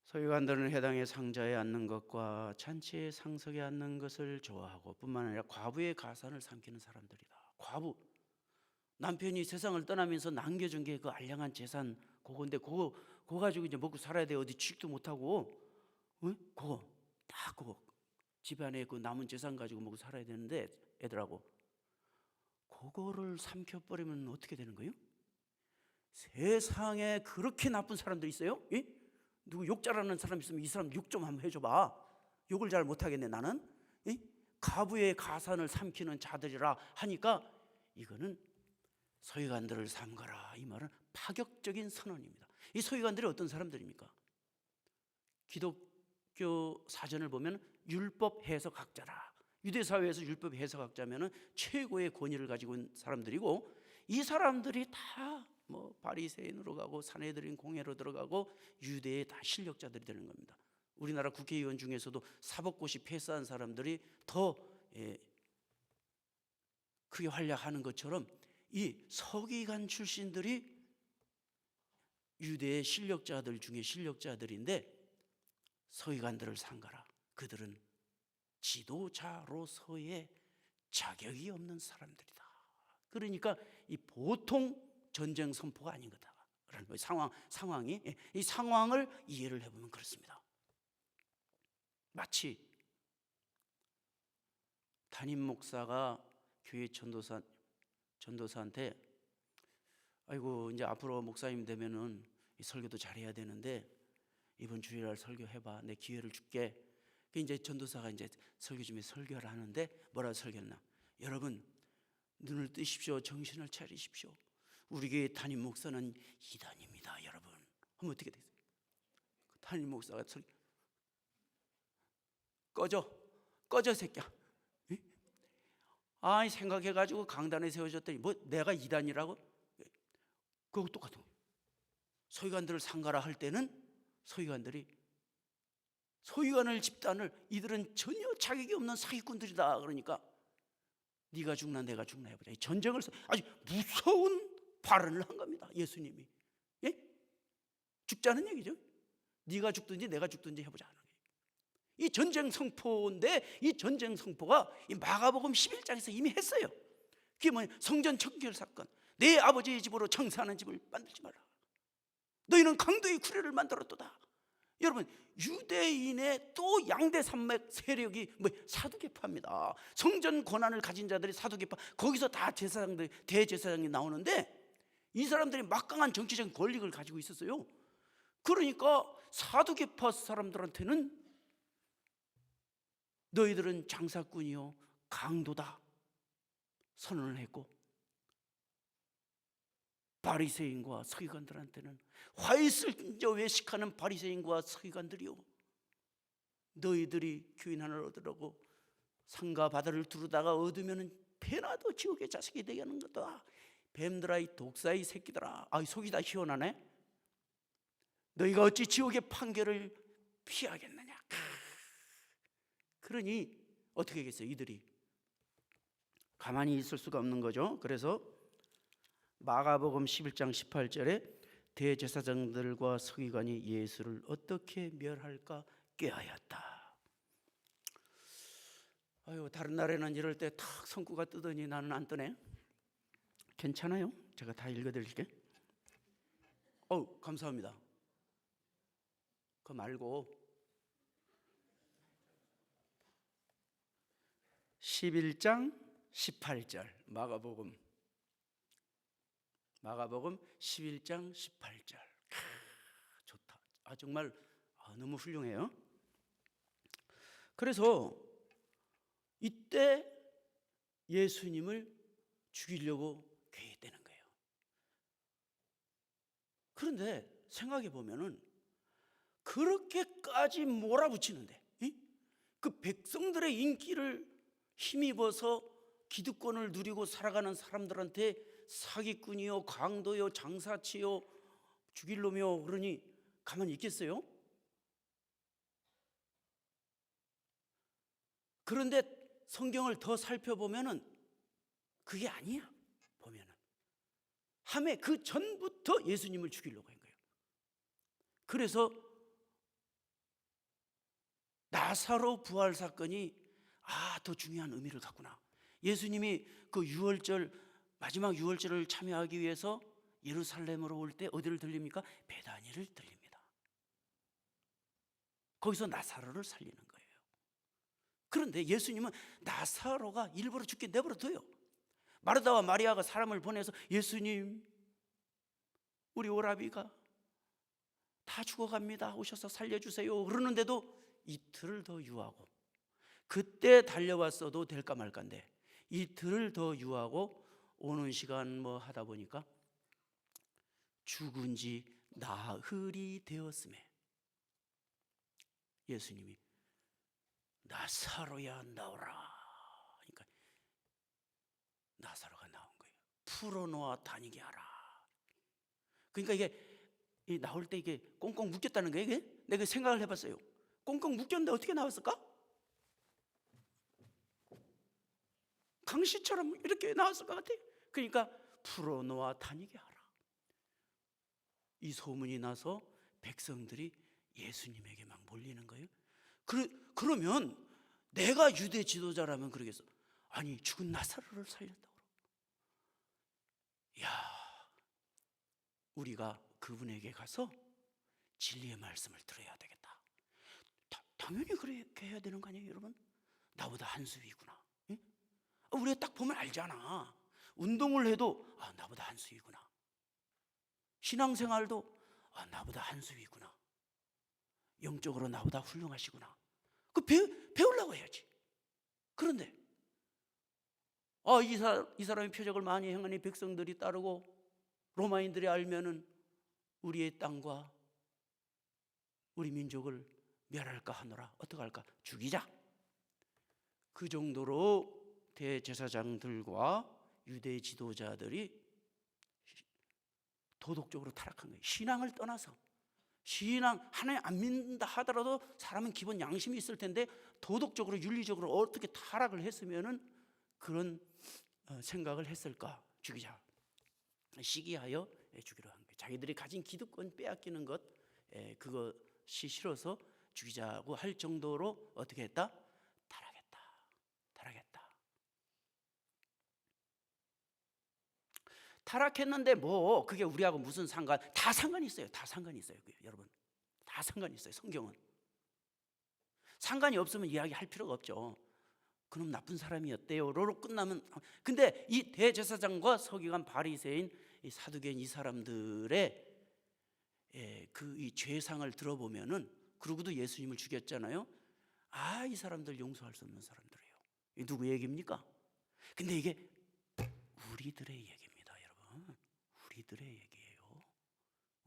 A: 서기관들은 해당의 상자에 앉는 것과 잔치의 상석에 앉는 것을 좋아하고 뿐만 아니라 과부의 가산을 삼키는 사람들이다. 과부, 남편이 세상을 떠나면서 남겨준 게 그 알량한 재산 그건데 그거 가지고 이제 먹고 살아야 돼. 어디 취직도 못하고, 그거 딱 그거 집안에 그 남은 재산 가지고 먹고 살아야 되는데 애들하고 그거를 삼켜버리면 어떻게 되는 거예요? 세상에 그렇게 나쁜 사람들 있어요? 예? 누구 욕 잘하는 사람 있으면 이 사람 욕 좀 한번 해줘봐. 욕을 잘 못하겠네 나는. 예? 가부의 가산을 삼키는 자들이라 하니까 이거는 서기관들을 삼가라, 이 말은 파격적인 선언입니다. 이 서기관들이 어떤 사람들입니까? 기독교 사전을 보면 율법 해석학자라. 유대 사회에서 율법 해석학자면은 최고의 권위를 가지고 있는 사람들이고, 이 사람들이 다 뭐 바리새인으로 가고 산헤드린 공회로 들어가고 유대의 다 실력자들이 되는 겁니다. 우리나라 국회의원 중에서도 사법고시 패스한 사람들이 더 크게 활약하는 것처럼 이 서기관 출신들이 유대의 실력자들 중에 실력자들인데 서기관들을 삼가라. 그들은 지도자로서의 자격이 없는 사람들이다. 그러니까 이 보통 전쟁 선포가 아닌 거다라는 거예요. 상황이, 이 상황을 이해를 해보면 그렇습니다. 마치 담임 목사가 교회 전도사한테 아이고 이제 앞으로 목사님 되면은 이 설교도 잘해야 되는데 이번 주일날 설교해봐. 내 기회를 줄게. 이제 전도사가 이제 설교 중에 설교를 하는데 뭐라고 설교했나? 여러분 눈을 뜨십시오. 정신을 차리십시오. 우리 교회 담임 목사는 이단입니다. 여러분 하면 어떻게 되세요? 담임 목사가 꺼져 새끼야. 아이 생각해가지고 강단에 세워졌더니 뭐 내가 이단이라고? 그거 똑같은 거예요. 서기관들을 삼가라 할 때는 서기관을 집단을 이들은 전혀 자격이 없는 사기꾼들이다. 그러니까 네가 죽나 내가 죽나 해보자. 이 전쟁을 아주 무서운 발언을 한 겁니다. 예수님이. 예? 죽자는 얘기죠. 네가 죽든지 내가 죽든지 해보자 하는 거예요. 이 전쟁 성포인데 이 전쟁 성포가 이 마가복음 11장에서 이미 했어요. 그게 뭐냐? 성전 청결 사건. 내 아버지의 집으로 청사하는 집을 만들지 마라. 너희는 강도의 구례를 만들었도다. 여러분 유대인의 또 양대 산맥 세력이 뭐 사두개파입니다. 성전 권한을 가진 자들이 사두개파. 거기서 다 제사장들, 대제사장이 나오는데 이 사람들이 막강한 정치적인 권력을 가지고 있었어요. 그러니까 사두개파 사람들한테는 너희들은 장사꾼이요 강도다 선언을 했고, 바리새인과 서기관들한테는 화이슬져 외식하는 바리새인과 서기관들이요 너희들이 규인 하나를 얻으라고 산과 바다를 두르다가 얻으면 배나도 지옥의 자식이 되게 하는 거다. 뱀들아 이 독사의 새끼들아. 아 속이 다 시원하네. 너희가 어찌 지옥의 판결을 피하겠느냐. 그러니 어떻게 하겠어요? 이들이 가만히 있을 수가 없는 거죠. 그래서 마가복음 11장 18절에 대제사장들과 서기관이 예수를 어떻게 멸할까 꾀하였다. 아유, 다른 나라에는 이럴 때 탁 손구가 뜨더니 나는 안 뜨네. 괜찮아요? 제가 다 읽어드릴게. 감사합니다. 그거 말고 11장 18절 마가복음 11장 18절. 좋다. 정말 너무 훌륭해요. 그래서 이때 예수님을 죽이려고 계획되는 거예요. 그런데 생각해 보면은 그렇게까지 몰아붙이는데 그 백성들의 인기를 힘입어서 기득권을 누리고 살아가는 사람들한테 사기꾼이요, 강도요, 장사치요, 죽일 놈이요 그러니 가만히 있겠어요? 그런데 성경을 더 살펴보면은 그게 아니야. 보면은 함에 그 전부터 예수님을 죽이려고 한 거예요. 그래서 나사로 부활 사건이 더 중요한 의미를 갖구나. 예수님이 그 유월절 마지막 유월절을 참여하기 위해서 예루살렘으로 올 때 어디를 들립니까? 베다니를 들립니다. 거기서 나사로를 살리는 거예요. 그런데 예수님은 나사로가 일부러 죽게 내버려 둬요. 마르다와 마리아가 사람을 보내서 예수님, 우리 오라비가 다 죽어갑니다. 오셔서 살려주세요. 그러는데도 이틀을 더 유하고, 그때 달려왔어도 될까 말까인데 이틀을 더 유하고 오는 시간 뭐 하다 보니까 죽은 지 나흘이 되었음에 예수님이 나사로야 나오라. 그러니까 나사로가 나온 거예요. 풀어놓아 다니게 하라. 그러니까 이게 나올 때 이게 꽁꽁 묶였다는 거예요. 이게? 내가 생각을 해봤어요. 꽁꽁 묶였는데 어떻게 나왔을까? 강시처럼 이렇게 나왔을 것 같아요. 그러니까 풀어놓아 다니게 하라. 이 소문이 나서 백성들이 예수님에게 막 몰리는 거예요. 그러면 내가 유대 지도자라면 그러겠어. 아니, 죽은 나사로를 살렸다고. 야, 우리가 그분에게 가서 진리의 말씀을 들어야 되겠다. 당연히 그렇게 해야 되는 거 아니에요, 여러분? 나보다 한 수 위구나. 응? 우리가 딱 보면 알잖아. 운동을 해도 나보다 한 수 위구나. 신앙생활도 나보다 한 수 위구나. 영적으로 나보다 훌륭하시구나. 그 배우려고 해야지. 그런데 이 사람이 표적을 많이 행하니 백성들이 따르고 로마인들이 알면은 우리의 땅과 우리 민족을 멸할까 하노라. 어떡할까? 죽이자. 그 정도로 대제사장들과 유대 지도자들이 도덕적으로 타락한 거예요. 신앙을 떠나서. 신앙 하나님 안 믿는다 하더라도 사람은 기본 양심이 있을 텐데 도덕적으로 윤리적으로 어떻게 타락을 했으면은 그런 생각을 했을까? 죽이자. 시기하여 죽이려 한 거예요. 자기들이 가진 기득권 빼앗기는 것, 그것이 싫어서 죽이자고 할 정도로 어떻게 했다? 타락했는데 뭐 그게 우리하고 무슨 상관? 다 상관이 있어요. 다 상관이 있어요. 여러분, 다 상관이 있어요. 성경은 상관이 없으면 이야기할 필요가 없죠. 그놈 나쁜 사람이었대요로 끝나면. 근데 이 대제사장과 서기관 바리새인 이 사두개인 이 사람들의 이 죄상을 들어보면은, 그러고도 예수님을 죽였잖아요. 이 사람들 용서할 수 없는 사람들이에요. 이 누구 얘기입니까? 근데 이게 우리들의 얘기입니다, 여러분. 우리들의 얘기예요.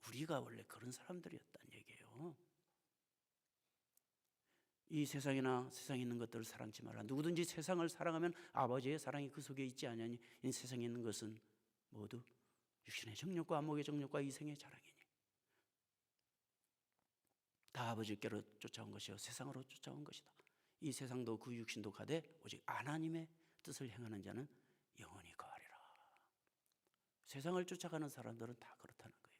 A: 우리가 원래 그런 사람들이었다는 얘기예요. 이 세상이나 세상에 있는 것들을 사랑치 말라. 누구든지 세상을 사랑하면 아버지의 사랑이 그 속에 있지 아니하니 이 세상에 있는 것은 모두 육신의 정욕과 안목의 정욕과 이생의 자랑이니 다 아버지께로 쫓아온 것이요 세상으로 쫓아온 것이다. 이 세상도 그 육신도 가되 오직 하나님의 뜻을 행하는 자는 영원히 거하리라. 세상을 쫓아가는 사람들은 다 그렇다는 거예요.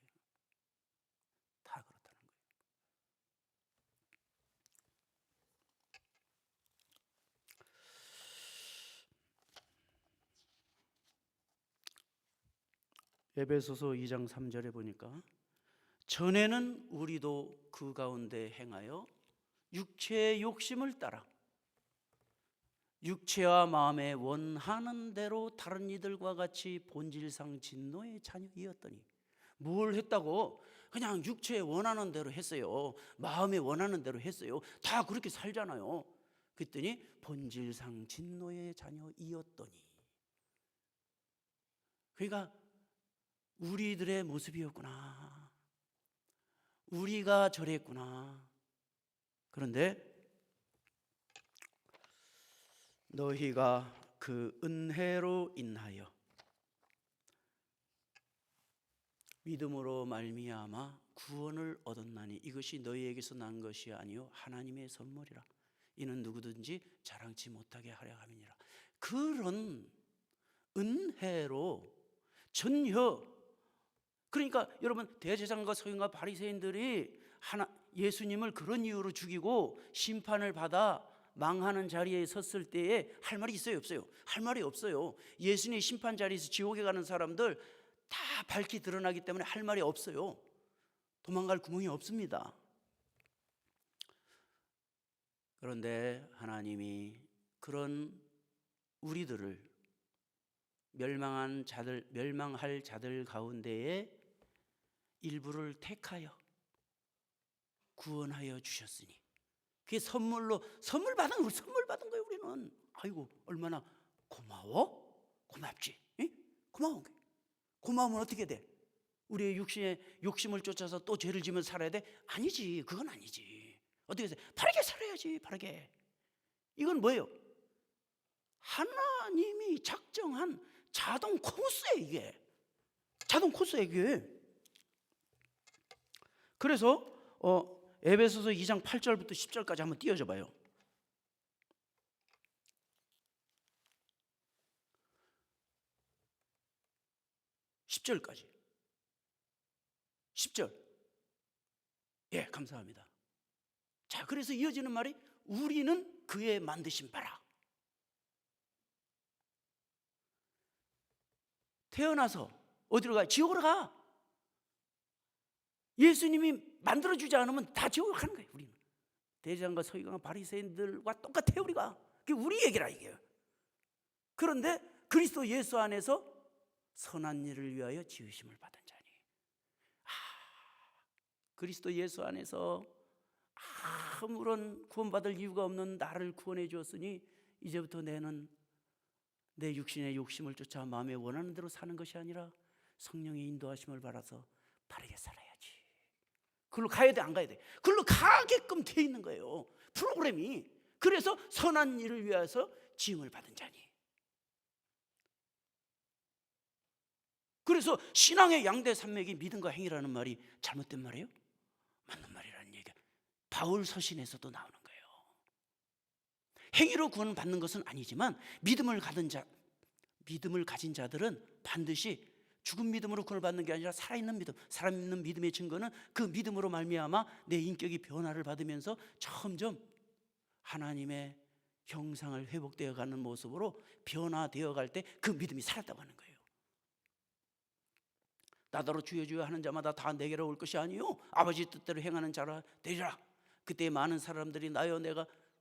A: 에베소서 2장 3절에 보니까 전에는 우리도 그 가운데 행하여 육체의 욕심을 따라 육체와 마음에 원하는 대로 다른 이들과 같이 본질상 진노의 자녀이었더니, 뭘 했다고? 그냥 육체에 원하는 대로 했어요. 마음에 원하는 대로 했어요. 다 그렇게 살잖아요. 그랬더니 본질상 진노의 자녀이었더니, 그러니까 우리들의 모습이었구나. 우리가 저랬구나. 그런데 너희가 그 은혜로 인하여 믿음으로 말미암아 구원을 얻었나니 이것이 너희에게서 난 것이 아니요 하나님의 선물이라. 이는 누구든지 자랑치 못하게 하려 함이니라. 그런 은혜로 전혀, 그러니까 여러분, 대제사장과 서기관과 바리새인들이 예수님을 그런 이유로 죽이고 심판을 받아 망하는 자리에 섰을 때에 할 말이 있어요, 없어요? 할 말이 없어요. 예수님의 심판 자리에서 지옥에 가는 사람들 다 밝히 드러나기 때문에 할 말이 없어요. 도망갈 구멍이 없습니다. 그런데 하나님이 그런 우리들을 멸망할 자들 가운데에 일부를 택하여 구원하여 주셨으니, 그게 선물 받은 거예요. 우리는 아이고 얼마나 고맙지. 응? 고마운 거예요. 고마우면 어떻게 돼? 우리의 육신의 욕심을 쫓아서 또 죄를 지면 살아야 돼? 아니지. 그건 아니지. 어떻게 해서 바르게 살아야지. 바르게. 이건 뭐예요? 하나님이 작정한 자동 코스에 이게. 자동 코스에 이게. 그래서 에베소서 2장 8절부터 10절까지 한번 띄워줘 봐요. 10절까지. 10절. 예, 감사합니다. 자, 그래서 이어지는 말이 우리는 그의 만드신 바라. 태어나서 어디로 가? 지옥으로 가. 예수님이 만들어주지 않으면 다 지옥으로 가는 거예요. 우리는 대제사장과 서기관과 바리새인들과 똑같아요. 우리가. 그게 우리 얘기라 이게요. 그런데 그리스도 예수 안에서 선한 일을 위하여 지으심을 받은 자니, 그리스도 예수 안에서 아무런 구원받을 이유가 없는 나를 구원해 주었으니 이제부터 내는 내 육신의 욕심을 쫓아 마음에 원하는 대로 사는 것이 아니라 성령의 인도하심을 받아서 바르게 살아야지. 그걸로 가야 돼, 안 가야 돼? 그걸로 가게끔 돼 있는 거예요, 프로그램이. 그래서 선한 일을 위해서 지음을 받은 자니. 그래서 신앙의 양대 산맥이 믿음과 행위라는 말이 잘못된 말이에요? 맞는 말이라는 얘기가 바울 서신에서도 나오는 거예요. 행위로 구원받는 것은 아니지만 믿음을 가진 자들은 반드시 죽은 믿음으로 구원을 받는 게 아니라 살아있는 믿음, 살아있는 믿음의 증거는 그 믿음으로 말미암아 내 인격이 변화를 받으면서 점점 하나님의 형상을 회복되어 가는 모습으로 변화되어 갈 때 그 믿음이 살았다고 하는 거예요. 나더러 주여 주여 하는 자마다 다 내게로 올 것이 아니요 아버지 뜻대로 행하는 자라 되리라. 그때 많은 사람들이 나여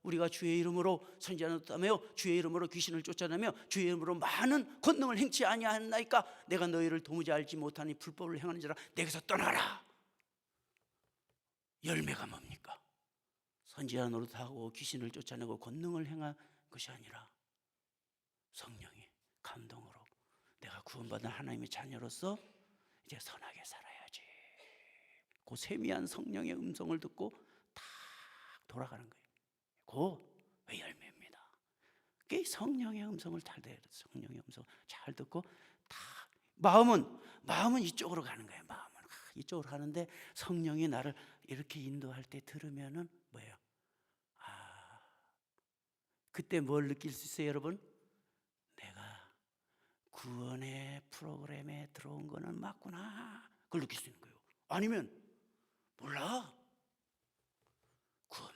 A: 우리가 주의 이름으로 선지자였다며 주의 이름으로 귀신을 쫓아내며 주의 이름으로 많은 권능을 행치 아니하였나이까 내가 너희를 도무지 알지 못하니 불법을 행하는 자라 내게서 떠나라. 열매가 뭡니까? 선지자 노릇하고 귀신을 쫓아내고 권능을 행한 것이 아니라 성령의 감동으로 내가 구원받은 하나님의 자녀로서 이제 선하게 살아야지. 그 세미한 성령의 음성을 듣고 딱 돌아가는 거예요. 그 열매입니다. 그게 성령의 음성을 성령의 음성 잘 듣고 다 마음은 이쪽으로 가는 거예요. 마음은 이쪽으로 가는데 성령이 나를 이렇게 인도할 때 들으면은 뭐예요? 그때 뭘 느낄 수 있어요, 여러분? 내가 구원의 프로그램에 들어온 거는 맞구나. 그걸 느낄 수 있는 거예요. 아니면 몰라. 구원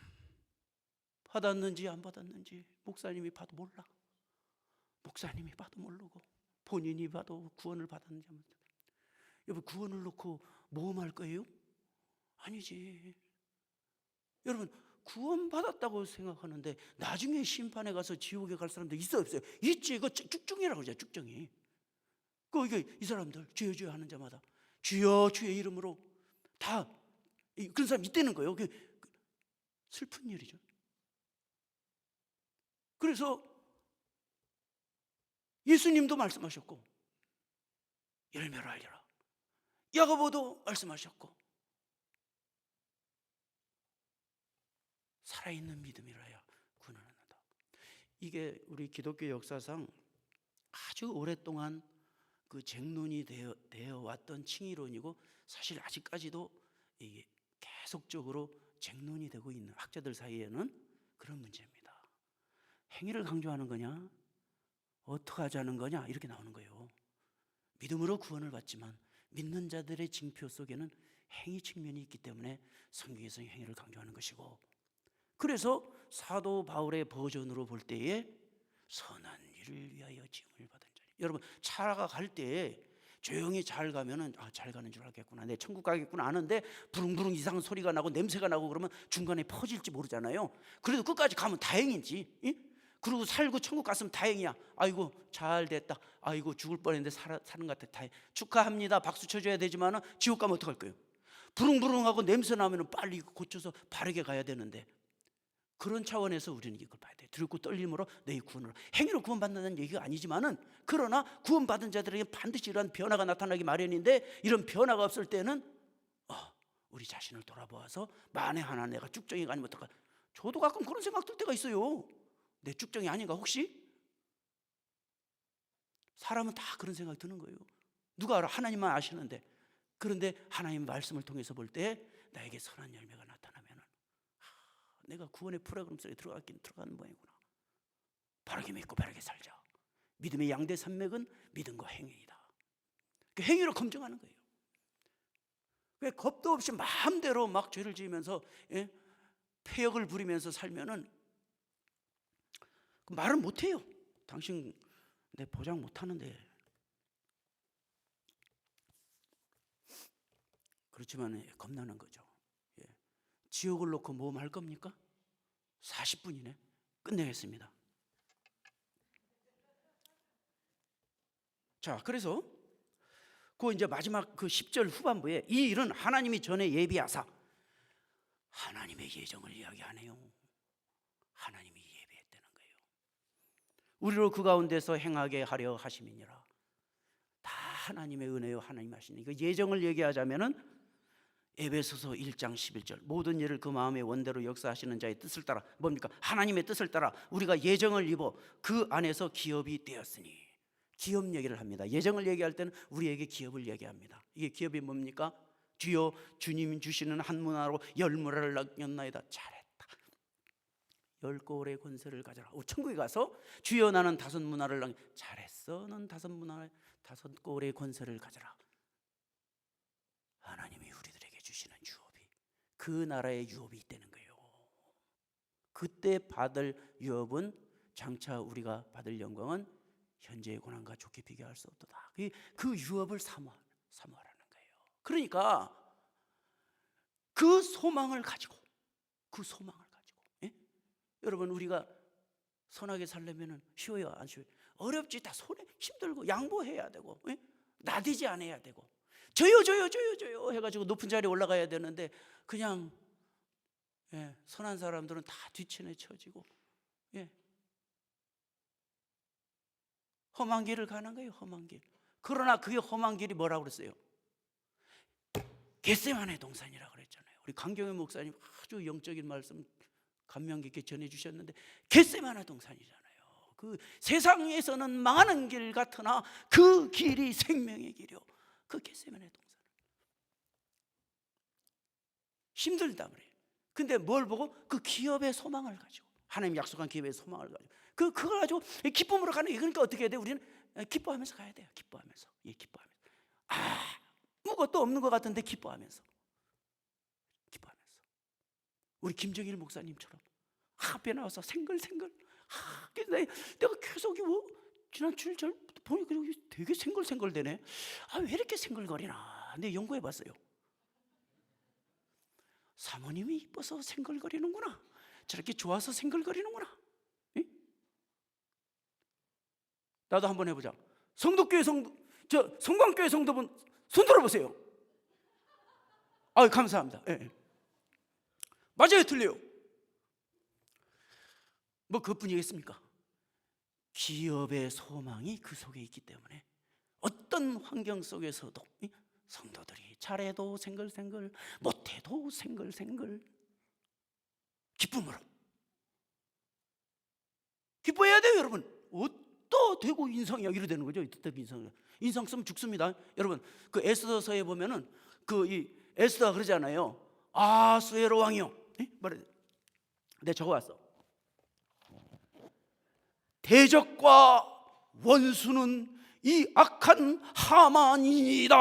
A: 받았는지 안 받았는지 목사님이 봐도 몰라. 목사님이 봐도 모르고 본인이 봐도 구원을 받았는지 안 받았는지. 여러분, 구원을 놓고 모험할 거예요? 아니지. 여러분, 구원받았다고 생각하는데 나중에 심판에 가서 지옥에 갈 사람들 있어요, 없어요? 있지. 이거 쭉중이라고 그러죠. 쭉중이. 이게 이 사람들 주여 주여 하는 자마다 주여 주의 이름으로 다 그런 사람 있다는 거예요. 슬픈 일이죠. 그래서 예수님도 말씀하셨고 열매로 알려라. 야고보도 말씀하셨고 살아있는 믿음이라야 구원을 얻는다. 이게 우리 기독교 역사상 아주 오랫동안 그 쟁론이 되어 왔던 칭의론이고, 사실 아직까지도 이게 계속적으로 쟁론이 되고 있는 학자들 사이에는 그런 문제입니다. 행위를 강조하는 거냐, 어떻게 하자는 거냐, 이렇게 나오는 거예요. 믿음으로 구원을 받지만 믿는 자들의 징표 속에는 행위 측면이 있기 때문에 성경에서 행위를 강조하는 것이고, 그래서 사도 바울의 버전으로 볼 때에 선한 일을 위하여 지음을 받은 자니, 여러분 차가 갈 때 조용히 잘 가면은 잘 가는 줄 알겠구나, 내 천국 가겠구나 아는데 부릉부릉 이상한 소리가 나고 냄새가 나고 그러면 중간에 퍼질지 모르잖아요. 그래도 끝까지 가면 다행이지. 그리고 살고 천국 갔으면 다행이야. 아이고 잘 됐다. 아이고 죽을 뻔했는데 사는 것 같아. 다행. 축하합니다. 박수 쳐줘야 되지만 지옥 가면 어떡할 거예요? 부릉부릉하고 냄새 나면 빨리 고쳐서 바르게 가야 되는데, 그런 차원에서 우리는 이걸 봐야 돼. 두렵고 떨림으로 너희 구원을, 행위로 구원받는다는 얘기가 아니지만은, 그러나 구원받은 자들에게 반드시 이러한 변화가 나타나기 마련인데, 이런 변화가 없을 때는 우리 자신을 돌아보아서 만에 하나 내가 쭉정이가 아니면 어떨까. 저도 가끔 그런 생각 들 때가 있어요. 내 쭉정이 아닌가 혹시? 사람은 다 그런 생각이 드는 거예요. 누가 알아? 하나님만 아시는데. 그런데 하나님 말씀을 통해서 볼 때 나에게 선한 열매가 나타나면 내가 구원의 프로그램 속에 들어가는 모양이구나. 바르게 믿고 바르게 살자. 믿음의 양대 산맥은 믿음과 행위이다. 그 행위로 검증하는 거예요. 왜 겁도 없이 마음대로 막 죄를 지으면서 폐역을 부리면서 살면은 말은 못해요. 당신 내 보장 못하는데. 그렇지만 겁나는 거죠. 지옥을 놓고 모험할 겁니까? 40분이네. 끝내겠습니다. 자, 그래서 그 이제 마지막 그 10절 후반부에 이 일은 하나님이 전에 예비하사, 하나님의 예정을 이야기하네요. 하나님이 예비했다는 거예요. 우리로 그 가운데서 행하게 하려 하심이니라. 다 하나님의 은혜요, 하나님 하시는. 그 예정을 얘기하자면은 에베소서 1장 11절 모든 일을 그 마음의 원대로 역사하시는 자의 뜻을 따라, 뭡니까? 하나님의 뜻을 따라 우리가 예정을 입어 그 안에서 기업이 되었으니. 기업 얘기를 합니다. 예정을 얘기할 때는 우리에게 기업을 얘기합니다. 이게 기업이 뭡니까? 주여 주님이 주시는 한 문화로 열 문화를 남겼나이다. 잘했다. 10골의 권세를 가져라. 천국에 가서 주여 나는 5문화를 남겼. 잘했어. 넌 5문화 5골의 권세를 가져라. 하나님이 우리들에게 주시는 유업이, 그 나라의 유업이 있다는 거예요. 그때 받을 유업은 장차 우리가 받을 영광은 현재의 고난과 좋게 비교할 수 없도다. 그 유업을 사모하라는 거예요. 그러니까 그 소망을 가지고, 여러분 우리가 선하게 살려면 쉬워요, 안 쉬워요? 어렵지. 다 손에 힘들고 양보해야 되고, 나대지 않아야 되고, 저요 해가지고 높은 자리에 올라가야 되는데, 그냥 선한 사람들은 다 뒷천에 쳐지고 험한 길을 가는 거예요. 험한 길. 그러나 그게 험한 길이 뭐라고 그랬어요? 겟세마네 동산이라고 그랬잖아요. 우리 강경현 목사님 아주 영적인 말씀 감명 깊게 전해주셨는데, 겟세마네 동산이잖아요. 그 세상에서는 망하는 길 같으나 그 길이 생명의 길이요. 그 겟세마네 동산. 힘들다 그래요. 근데 뭘 보고? 그 기업의 소망을 가지고, 하나님 약속한 기업의 소망을 가지고 그걸 가지고 기쁨으로 가는 게. 그러니까 어떻게 해야 돼요? 우리는 기뻐하면서 가야 돼요. 기뻐하면서. 아무것도 없는 것 같은데 기뻐하면서. 우리 김정일 목사님처럼 앞에 나와서 생글생글. 내가 계속 지난 주일 전부터 보니까 되게 생글생글되네. 왜 이렇게 생글거리나? 근데 연구해봤어요. 사모님이 이뻐서 생글거리는구나. 저렇게 좋아서 생글거리는구나. 에? 나도 한번 해보자. 성광교회 성도분 손 들어보세요. 감사합니다. 예. 맞아요, 틀려요? 뭐 그것뿐이겠습니까? 기업의 소망이 그 속에 있기 때문에 어떤 환경 속에서도 성도들이 잘해도 생글생글, 못해도 생글생글 기쁨으로 기뻐해야 돼요, 여러분. 어떠 되고 인성이야 이래 되는 거죠. 인상 쓰면 죽습니다, 여러분. 그 에스더서에 보면은 이 에스더가 그러잖아요. 아수에로 왕이요. 뭐래? 내가 적어왔어. 대적과 원수는 이 악한 하만이다.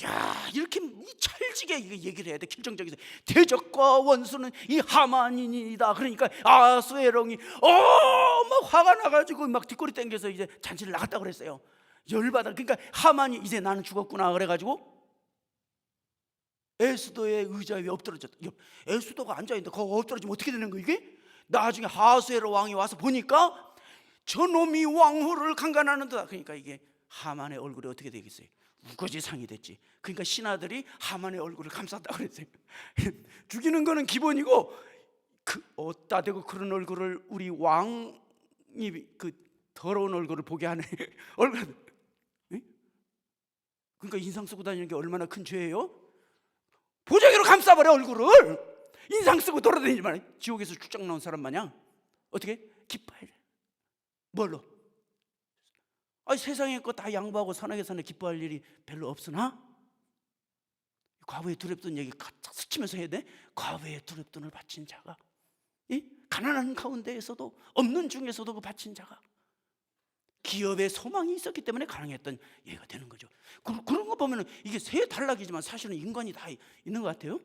A: 야, 이렇게 찰지게 얘기를 해야 돼. 결정적이서 대적과 원수는 이 하만이다. 그러니까 아수에롱이 막 화가 나가지고 막 뒷꼬리 당겨서 이제 잔치를 나갔다 그랬어요. 열받아. 그러니까 하만이 이제 나는 죽었구나 그래가지고 에스더의 의자 위에 엎드러졌다. 에스더가 앉아있는데 거기 엎드러지면 어떻게 되는 거야 이게? 나중에 하수에로 왕이 와서 보니까 저놈이 왕후를 강간하는다. 그러니까 이게 하만의 얼굴이 어떻게 되겠어요? 우거지상이 됐지. 그러니까 신하들이 하만의 얼굴을 감쌌다 그랬어요. 죽이는 거는 기본이고 어따 대고 그런 얼굴을 우리 왕이 그 더러운 얼굴을 보게 하네. 얼굴. 그러니까 인상 쓰고 다니는 게 얼마나 큰 죄예요? 보자기로 감싸버려 얼굴을. 인상 쓰고 돌아다니지만 지옥에서 출장 나온 사람 마냥 어떻게? 기뻐해. 뭘로? 세상의 거 다 양보하고 선하게 사는 기뻐할 일이 별로 없으나 과부의 두렵던 얘기 스치면서 해야 돼. 과부의 두렵돈을 바친 자가 가난한 가운데에서도 없는 중에서도 그 바친 자가 기업에 소망이 있었기 때문에 가능했던 얘기가 되는 거죠. 그런 거 보면 이게 새 단락이지만 사실은 인간이 다 있는 것 같아요.